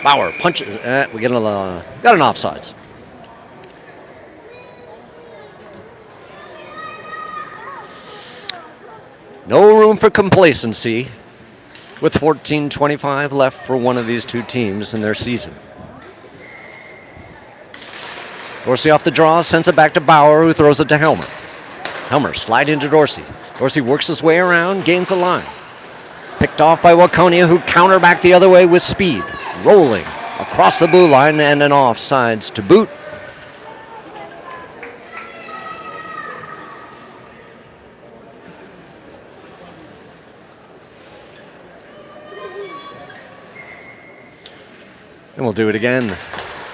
Bauer punches. We got an offsides. No room for complacency with 14:25 left for one of these two teams in their season. Dorsey off the draw, sends it back to Bauer, who throws it to Helmer. Helmer sliding to Dorsey. Dorsey works his way around, gains the line. Picked off by Waconia, who counter back the other way with speed. Rolling across the blue line and an offsides to boot. And we'll do it again.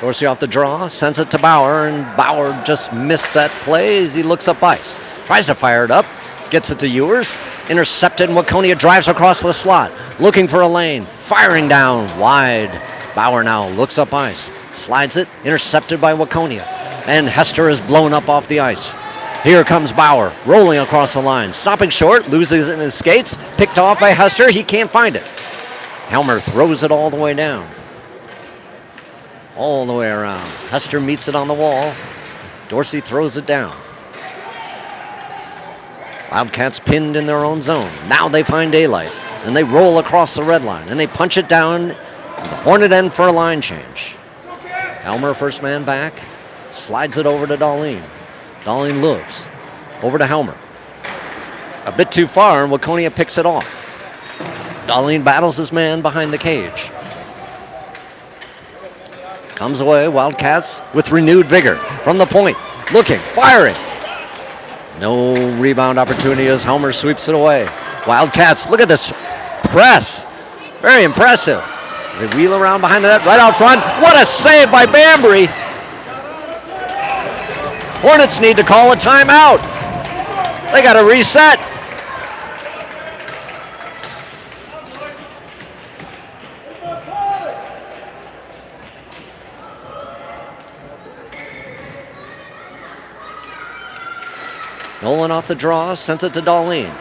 Dorsey off the draw, sends it to Bauer, and Bauer just missed that play as he looks up ice. Tries to fire it up, gets it to Ewers, intercepted, and Waconia drives across the slot, looking for a lane, firing down wide. Bauer now looks up ice, slides it, intercepted by Waconia, and Hester is blown up off the ice. Here comes Bauer, rolling across the line, stopping short, loses it in his skates, picked off by Hester, he can't find it. Helmer throws it all the way down. All the way around. Hester meets it on the wall. Dorsey throws it down. Wildcats pinned in their own zone. Now they find daylight, and they roll across the red line, and they punch it down. The Hornet end for a line change. Helmer, first man back, slides it over to Darlene. Darlene looks over to Helmer. A bit too far, and Waconia picks it off. Darlene battles his man behind the cage. Comes away, Wildcats with renewed vigor from the point, looking, firing. No rebound opportunity as Helmer sweeps it away. Wildcats, look at this press. Very impressive. As they wheel around behind the net, right out front. What a save by Banbury. Hornets need to call a timeout. They got to reset. Nolan off the draw, sends it to Darlene.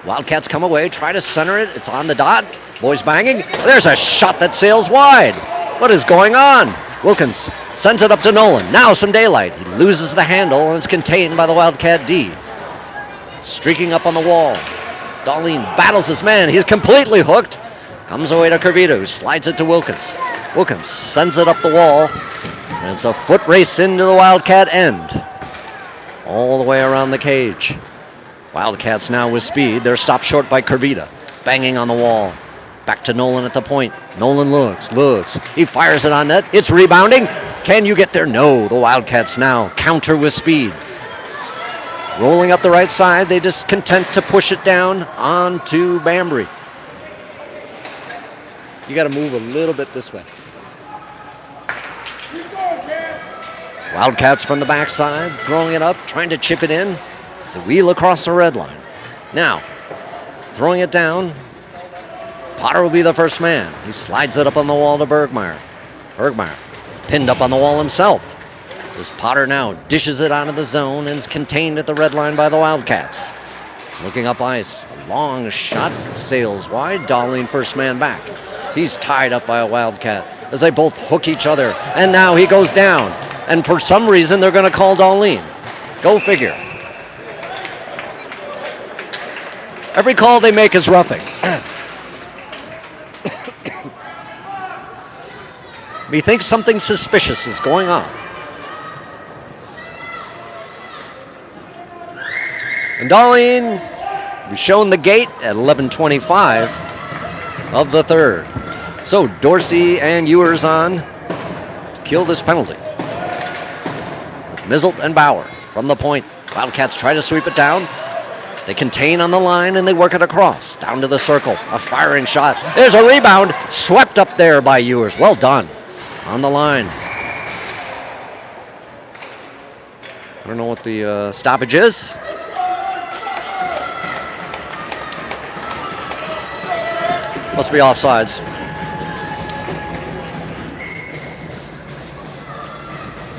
Wildcats come away, try to center it. It's on the dot. Boys banging. There's a shot that sails wide. What is going on? Wilkins sends it up to Nolan. Now some daylight. He loses the handle and it's contained by the Wildcat D. Streaking up on the wall. Darlene battles his man. He's completely hooked. Comes away to Curvito, who slides it to Wilkins. Wilkins sends it up the wall. And it's a foot race into the Wildcat end. All the way around the cage. Wildcats now with speed. They're stopped short by Curvita. Banging on the wall. Back to Nolan at the point. Nolan looks. He fires it on net. It's rebounding. Can you get there? No. The Wildcats now counter with speed. Rolling up the right side. They just content to push it down onto Banbury. You got to move a little bit this way. Wildcats from the backside, throwing it up, trying to chip it in. It's a wheel across the red line. Now, throwing it down. Potter will be the first man. He slides it up on the wall to Bergmeyer. Bergmeyer pinned up on the wall himself. As Potter now dishes it out of the zone and is contained at the red line by the Wildcats. Looking up ice. A long shot sails wide. Darlene first man back. He's tied up by a Wildcat as they both hook each other. And now he goes down. And for some reason, they're going to call Darlene. Go figure. Every call they make is roughing. He thinks something suspicious is going on. And Darlene was shown the gate at 11:25 of the third. So Dorsey and Ewers on to kill this penalty. Mizzelt and Bauer from the point. Wildcats try to sweep it down. They contain on the line and they work it across. Down to the circle. A firing shot. There's a rebound. Swept up there by Ewers. Well done. On the line. I don't know what the stoppage is. Must be offsides.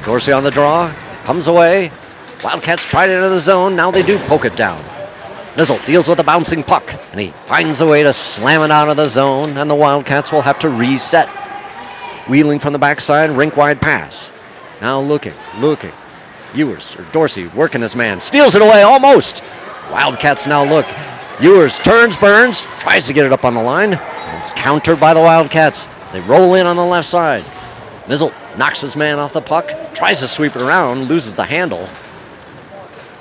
Dorsey on the draw. Comes away. Wildcats tried it into the zone. Now they do poke it down. Mizzelt deals with a bouncing puck. And he finds a way to slam it out of the zone. And the Wildcats will have to reset. Wheeling from the backside. Rink-wide pass. Now looking. Ewers or Dorsey working his man. Steals it away almost. Wildcats now look. Ewers turns, burns, tries to get it up on the line. And it's countered by the Wildcats as they roll in on the left side. Mizzelt knocks his man off the puck, tries to sweep it around, loses the handle.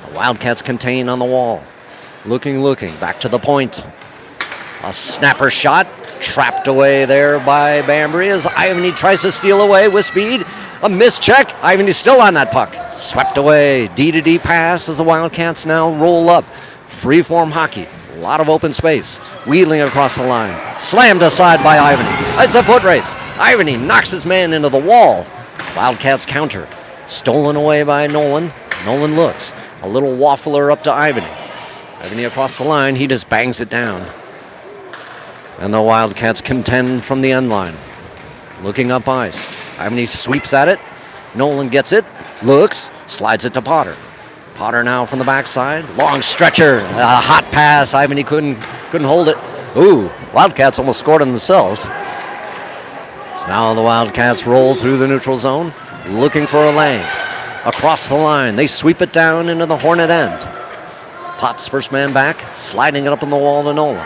The Wildcats contain on the wall. Looking, back to the point. A snapper shot, trapped away there by Bambry as Ivany tries to steal away with speed. A missed check. Ivany's still on that puck. Swept away. D-to-D pass as the Wildcats now roll up. Free-form hockey. A lot of open space. Wheeling across the line. Slammed aside by Ivany. It's a foot race. Ivany knocks his man into the wall. Wildcats counter. Stolen away by Nolan. Nolan looks. A little waffler up to Ivany. Ivany across the line. He just bangs it down. And the Wildcats contend from the end line. Looking up ice. Ivany sweeps at it. Nolan gets it. Looks. Slides it to Potter. Potter now from the backside. Long stretcher. A hot pass. Ivany couldn't hold it. Ooh, Wildcats almost scored on themselves. So now the Wildcats roll through the neutral zone, looking for a lane. Across the line, they sweep it down into the Hornet end. Potts first man back, sliding it up on the wall to Nolan.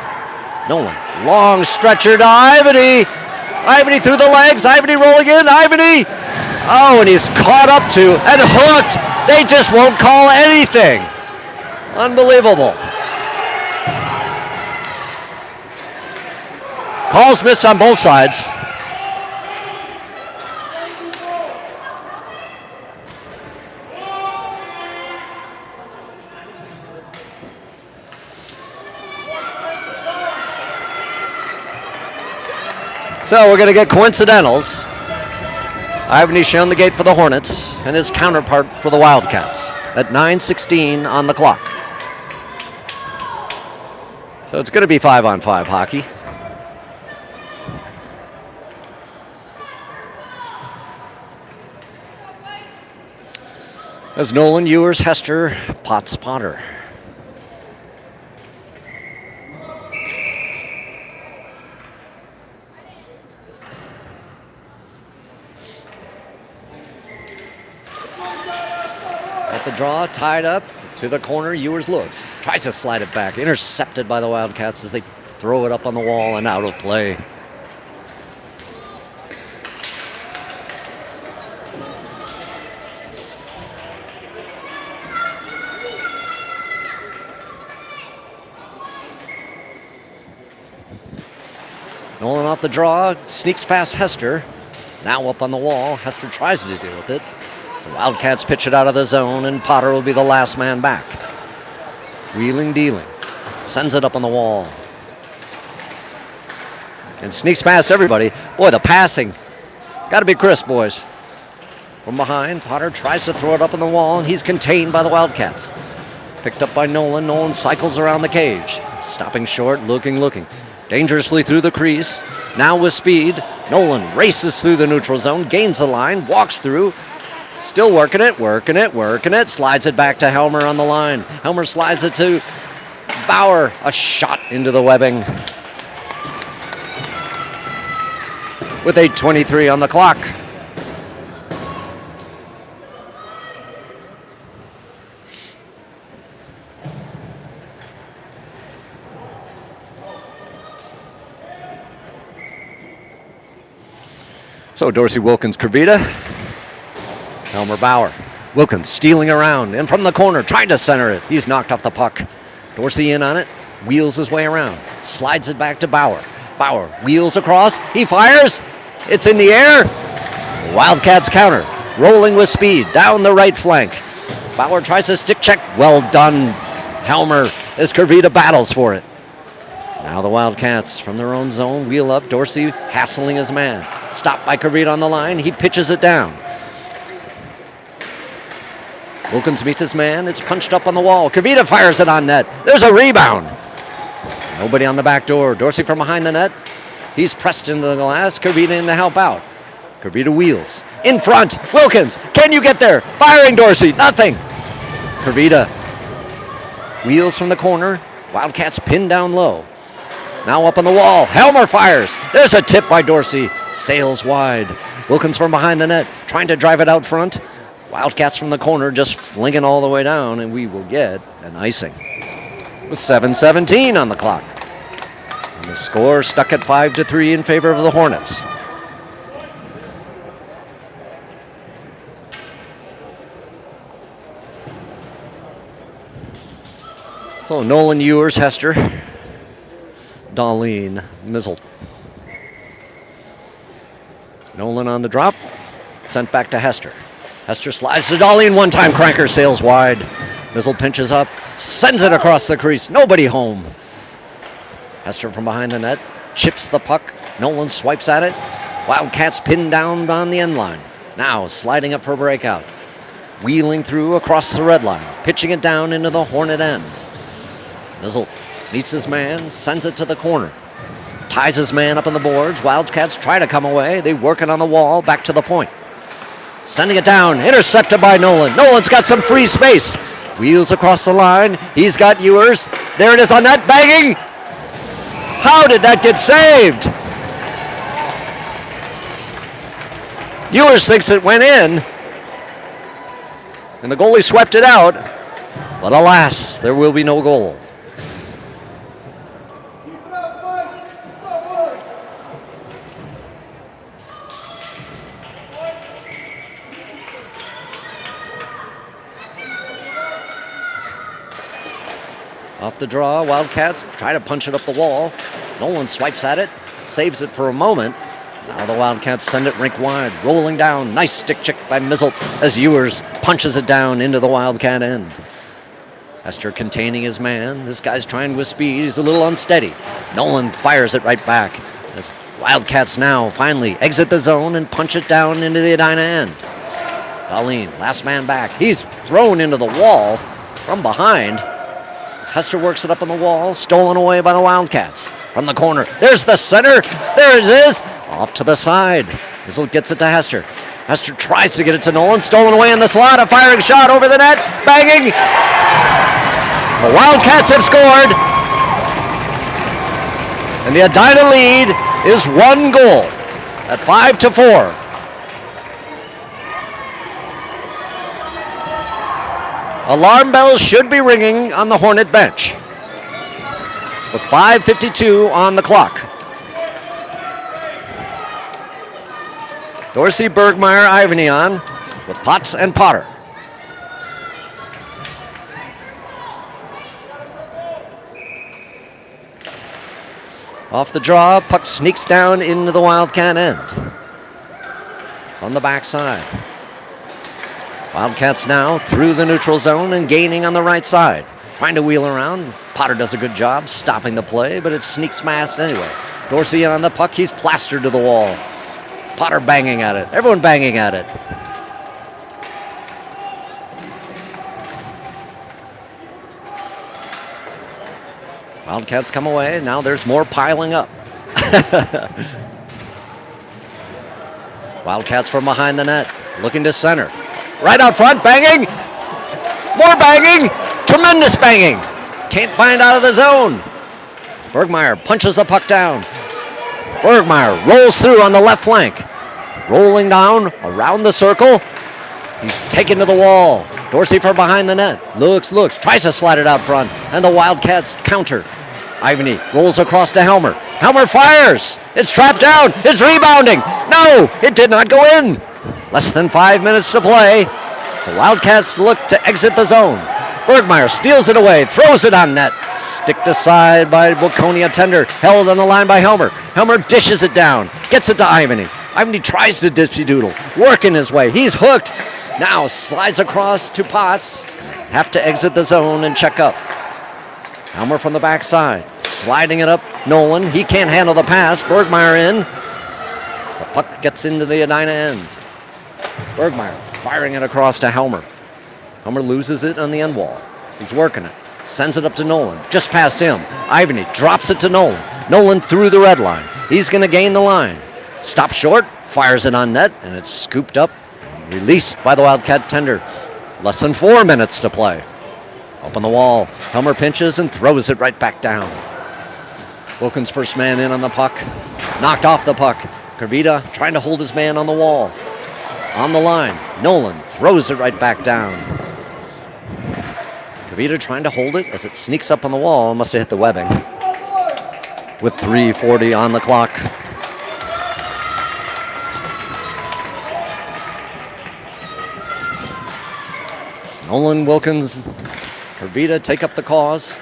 Nolan, long stretcher to Ivany. Ivany through the legs. Ivany rolling in. Ivany. Oh, and he's caught up to and hooked. They just won't call anything. Unbelievable. Calls missed on both sides. So we're going to get coincidentals. Ivany shown the gate for the Hornets and his counterpart for the Wildcats at 9:16 on the clock. So it's going to be 5-on-5 hockey. As Nolan, Ewers, Hester, Potts, Potter. At the draw, tied up to the corner. Ewers looks, tries to slide it back. Intercepted by the Wildcats as they throw it up on the wall and out of play. Nolan off the draw, sneaks past Hester. Now up on the wall, Hester tries to deal with it. So Wildcats pitch it out of the zone, and Potter will be the last man back. Wheeling, dealing. Sends it up on the wall. And sneaks past everybody. Boy, the passing. Got to be crisp, boys. From behind, Potter tries to throw it up on the wall, and he's contained by the Wildcats. Picked up by Nolan. Nolan cycles around the cage. Stopping short, looking. Dangerously through the crease. Now with speed. Nolan races through the neutral zone, gains the line, walks through. Still working it. Slides it back to Helmer on the line. Helmer slides it to Bauer. A shot into the webbing. With 8:23 on the clock. So Dorsey, Wilkins, Kervita. Helmer, Bauer. Wilkins stealing around and from the corner, trying to center it. He's knocked off the puck. Dorsey in on it, wheels his way around, slides it back to Bauer. Bauer wheels across, he fires. It's in the air. Wildcats counter, rolling with speed down the right flank. Bauer tries to stick check. Well done, Helmer, as Kervita battles for it. Now the Wildcats from their own zone wheel up. Dorsey hassling his man. Stopped by Kervita on the line. He pitches it down. Wilkins meets his man. It's punched up on the wall. Kervita fires it on net. There's a rebound. Nobody on the back door. Dorsey from behind the net. He's pressed into the glass. Kervita in to help out. Kervita wheels. In front. Wilkins. Can you get there? Firing Dorsey. Nothing. Kervita wheels from the corner. Wildcats pinned down low. Now up on the wall. Helmer fires. There's a tip by Dorsey. Sails wide. Wilkins from behind the net. Trying to drive it out front. Wildcats from the corner just flinging all the way down, and we will get an icing. With 7:17 on the clock. And the score stuck at 5-3 in favor of the Hornets. So Nolan, Ewers, Hester, Darlene, Mizzle. Nolan on the drop, sent back to Hester. Hester slides to Darlene, one-time cranker, sails wide. Mizzle pinches up, sends it across the crease, nobody home. Hester from behind the net, chips the puck. Nolan swipes at it. Wildcats pinned down on the end line. Now sliding up for a breakout. Wheeling through across the red line, pitching it down into the Hornet end. Mizzle meets his man, sends it to the corner. Ties his man up on the boards. Wildcats try to come away. They work it on the wall, back to the point. Sending it down, intercepted by Nolan. Nolan's got some free space. Wheels across the line. He's got Ewers. There it is on net, banging. How did that get saved? Ewers thinks it went in. And the goalie swept it out. But alas, there will be no goal. Off the draw, Wildcats try to punch it up the wall. Nolan swipes at it, saves it for a moment. Now the Wildcats send it rink wide, rolling down. Nice stick check by Mizzle as Ewers punches it down into the Wildcat end. Hester containing his man. This guy's trying with speed. He's a little unsteady. Nolan fires it right back. As Wildcats now finally exit the zone and punch it down into the Edina end. Darlene, last man back. He's thrown into the wall from behind. As Hester works it up on the wall, stolen away by the Wildcats. From the corner, there's the center. There it is. Off to the side. Mizzle gets it to Hester. Hester tries to get it to Nolan. Stolen away in the slot. A firing shot over the net. Banging. The Wildcats have scored. And the Edina lead is 1 goal at 5-4. Alarm bells should be ringing on the Hornet bench. With 5:52 on the clock. Dorsey, Bergmeyer, Ivanion with Potts and Potter. Off the draw, puck sneaks down into the Wildcat end. From the backside. Wildcats now through the neutral zone and gaining on the right side. Trying to wheel around. Potter does a good job stopping the play, but it sneaks past anyway. Dorsey in on the puck. He's plastered to the wall. Potter banging at it. Everyone banging at it. Wildcats come away. Now there's more piling up. Wildcats from behind the net, looking to center. Right out front, banging. More banging. Tremendous banging. Can't find out of the zone. Bergmeyer punches the puck down. Bergmeyer rolls through on the left flank. Rolling down around the circle. He's taken to the wall. Dorsey from behind the net. Looks, tries to slide it out front. And the Wildcats counter. Ivany rolls across to Helmer. Helmer fires. It's trapped down. It's rebounding. No, it did not go in. Less than 5 minutes to play. The Wildcats look to exit the zone. Bergmeyer steals it away, throws it on net. Sticked aside by Waconia tender, held on the line by Helmer. Helmer dishes it down, gets it to Ivany. Ivany tries to dipsy doodle, working his way. He's hooked. Now slides across to Potts. Have to exit the zone and check up. Helmer from the backside, sliding it up. Nolan, he can't handle the pass. Bergmeyer in. As the puck gets into the Edina end. Bergmeyer firing it across to Helmer. Helmer loses it on the end wall. He's working it. Sends it up to Nolan. Just past him. Ivany drops it to Nolan. Nolan through the red line. He's going to gain the line. Stops short. Fires it on net. And it's scooped up. Released by the Wildcat tender. Less than 4 minutes to play. Up on the wall. Helmer pinches and throws it right back down. Wilkins first man in on the puck. Knocked off the puck. Kervita trying to hold his man on the wall. On the line. Nolan throws it right back down. Kervita trying to hold it as it sneaks up on the wall. Must have hit the webbing. With 3:40 on the clock. Nolan, Wilkins, Kervita take up the cause.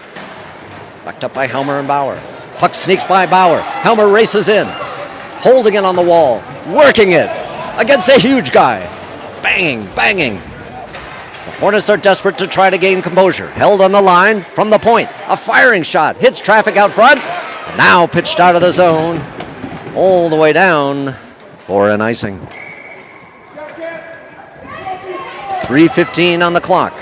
Backed up by Helmer and Bauer. Puck sneaks by Bauer. Helmer races in. Holding it on the wall. Working it against a huge guy. Banging. The Hornets are desperate to try to gain composure. Held on the line from the point. A firing shot. Hits traffic out front. And now pitched out of the zone. All the way down for an icing. 3:15 on the clock.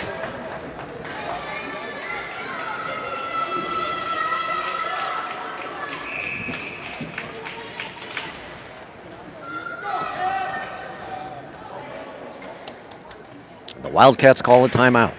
The Wildcats call a timeout.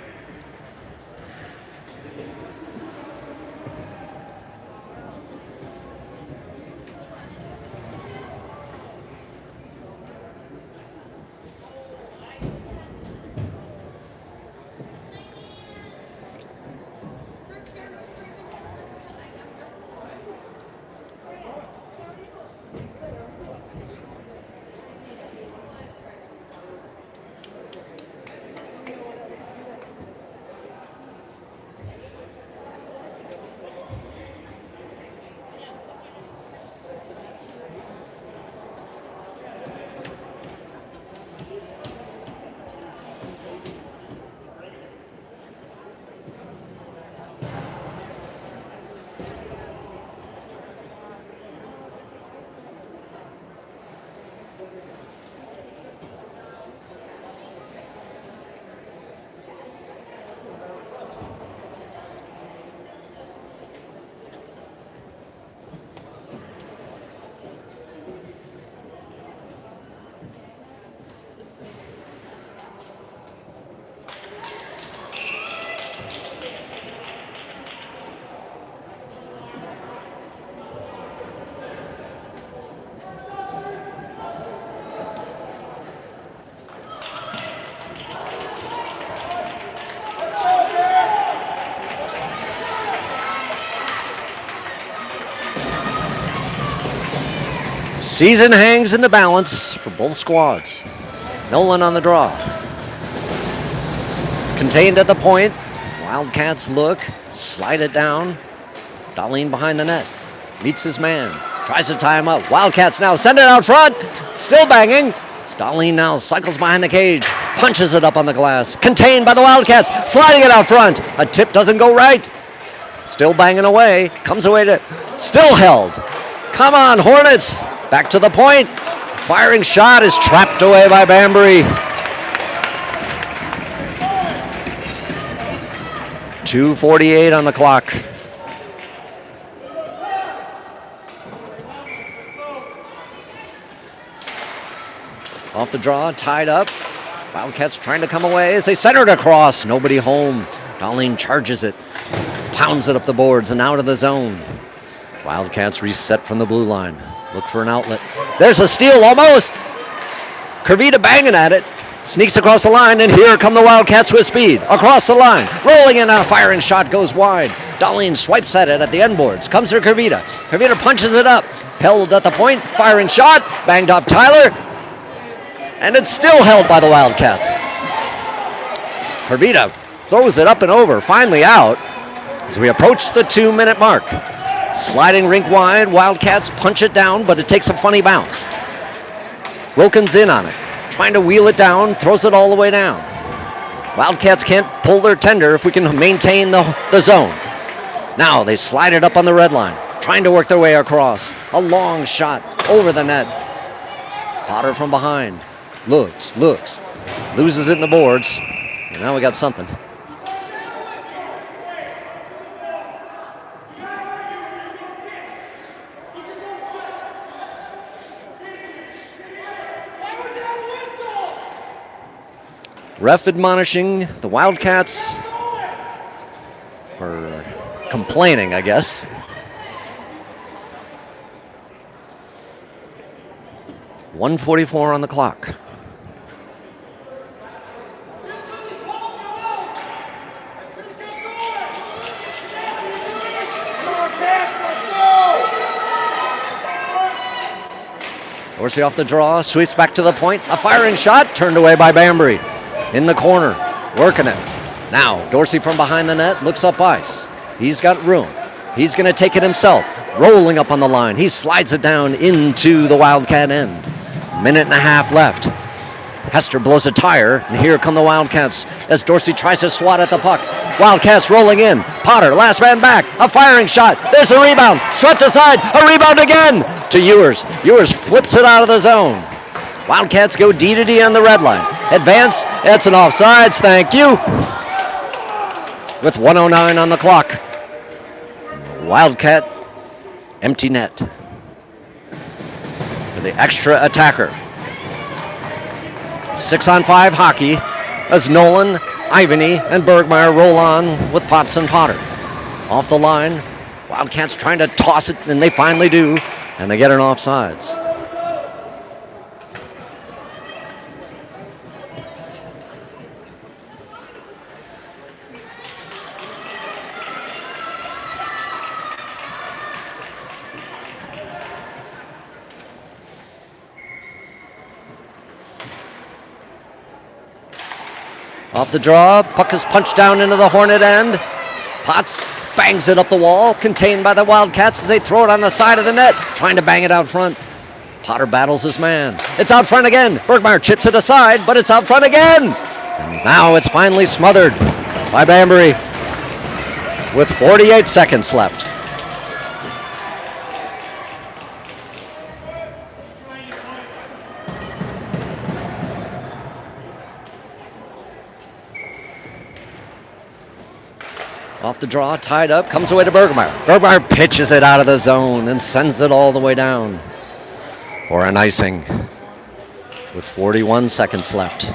Season hangs in the balance for both squads. Nolan on the draw. Contained at the point. Wildcats look, slide it down. Darlene behind the net. Meets his man. Tries to tie him up. Wildcats now send it out front. Still banging. Darlene now cycles behind the cage. Punches it up on the glass. Contained by the Wildcats. Sliding it out front. A tip doesn't go right. Still banging away. Comes away to... Still held. Come on, Hornets. Back to the point. Firing shot is trapped away by Banbury. 2:48 on the clock. Off the draw, tied up. Wildcats trying to come away as they center it across. Nobody home. Darlene charges it, pounds it up the boards and out of the zone. Wildcats reset from the blue line. Look for an outlet. There's a steal almost. Kervita banging at it. Sneaks across the line, and here come the Wildcats with speed. Across the line, rolling in on a firing shot, goes wide. Darlene swipes at it at the end boards. Comes to Kervita. Kervita punches it up. Held at the point, firing shot. Banged off Tyler. And it's still held by the Wildcats. Kervita throws it up and over, finally out. As we approach the 2-minute mark. Sliding rink wide, Wildcats punch it down, but it takes a funny bounce. Wilkins in on it. Trying to wheel it down, throws it all the way down. Wildcats can't pull their tender if we can maintain the zone. Now they slide it up on the red line, trying to work their way across. A long shot over the net. Potter from behind. Looks, loses it in the boards. And now we got something. Ref admonishing the Wildcats for complaining, I guess. .144 on the clock. Dorsey off the draw, sweeps back to the point. A firing shot, turned away by Bambury. In the corner, working it. Now, Dorsey from behind the net, looks up ice. He's got room. He's going to take it himself. Rolling up on the line. He slides it down into the Wildcat end. Minute and a half left. Hester blows a tire, and here come the Wildcats as Dorsey tries to swat at the puck. Wildcats rolling in. Potter, last man back. A firing shot. There's a rebound. Swept aside. A rebound again to Ewers. Ewers flips it out of the zone. Wildcats go D to D on the red line. Advance. It's an offsides. Thank you. With 1:09 on the clock. Wildcat empty net for the extra attacker. 6-on-5 hockey as Nolan, Ivany, and Bergmeyer roll on with Potts and Potter. Off the line, Wildcats trying to toss it, and they finally do, and they get an offsides. Off the draw, puck is punched down into the Hornet end. Potts bangs it up the wall, contained by the Wildcats as they throw it on the side of the net, trying to bang it out front. Potter battles his man. It's out front again. Bergmeyer chips it aside, but it's out front again. And now it's finally smothered by Bambury with 48 seconds left. Off the draw, tied up, comes away to Bergmeyer. Bergmeyer pitches it out of the zone and sends it all the way down for an icing with 41 seconds left.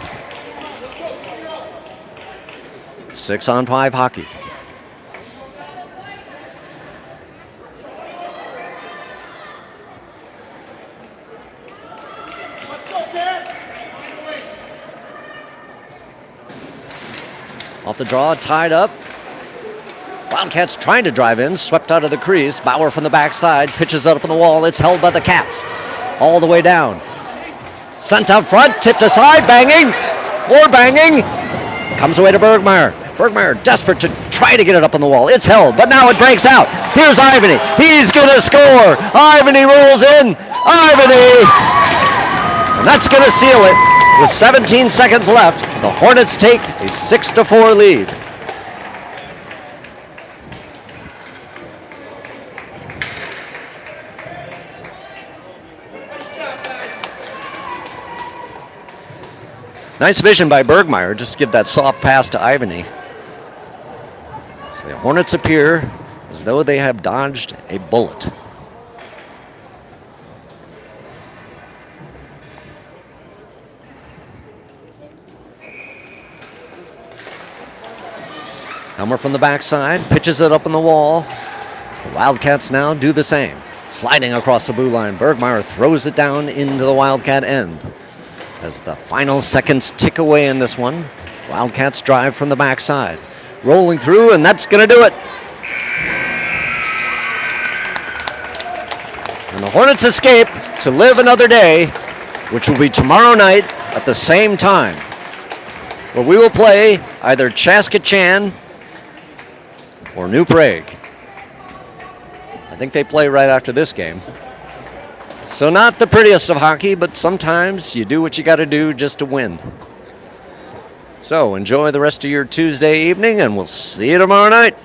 6-on-5 hockey. Off the draw, tied up. Wildcats trying to drive in, swept out of the crease. Bauer from the backside, pitches it up on the wall. It's held by the Cats all the way down. Sent out front, tipped aside, banging. More banging. Comes away to Bergmeyer. Bergmeyer desperate to try to get it up on the wall. It's held, but now it breaks out. Here's Ivany. He's going to score. Ivany rolls in. Ivany! And that's going to seal it. With 17 seconds left, the Hornets take a 6-4 lead. Nice vision by Bergmeyer, just to give that soft pass to Ivany. So the Hornets appear as though they have dodged a bullet. Helmer from the backside, pitches it up in the wall. So the Wildcats now do the same. Sliding across the blue line, Bergmeyer throws it down into the Wildcat end. As the final seconds tick away in this one, Wildcats drive from the backside. Rolling through, and that's going to do it. And the Hornets escape to live another day, which will be tomorrow night at the same time, where we will play either Chaskatchan or New Prague. I think they play right after this game. So not the prettiest of hockey, but sometimes you do what you got to do just to win. So enjoy the rest of your Tuesday evening, and we'll see you tomorrow night.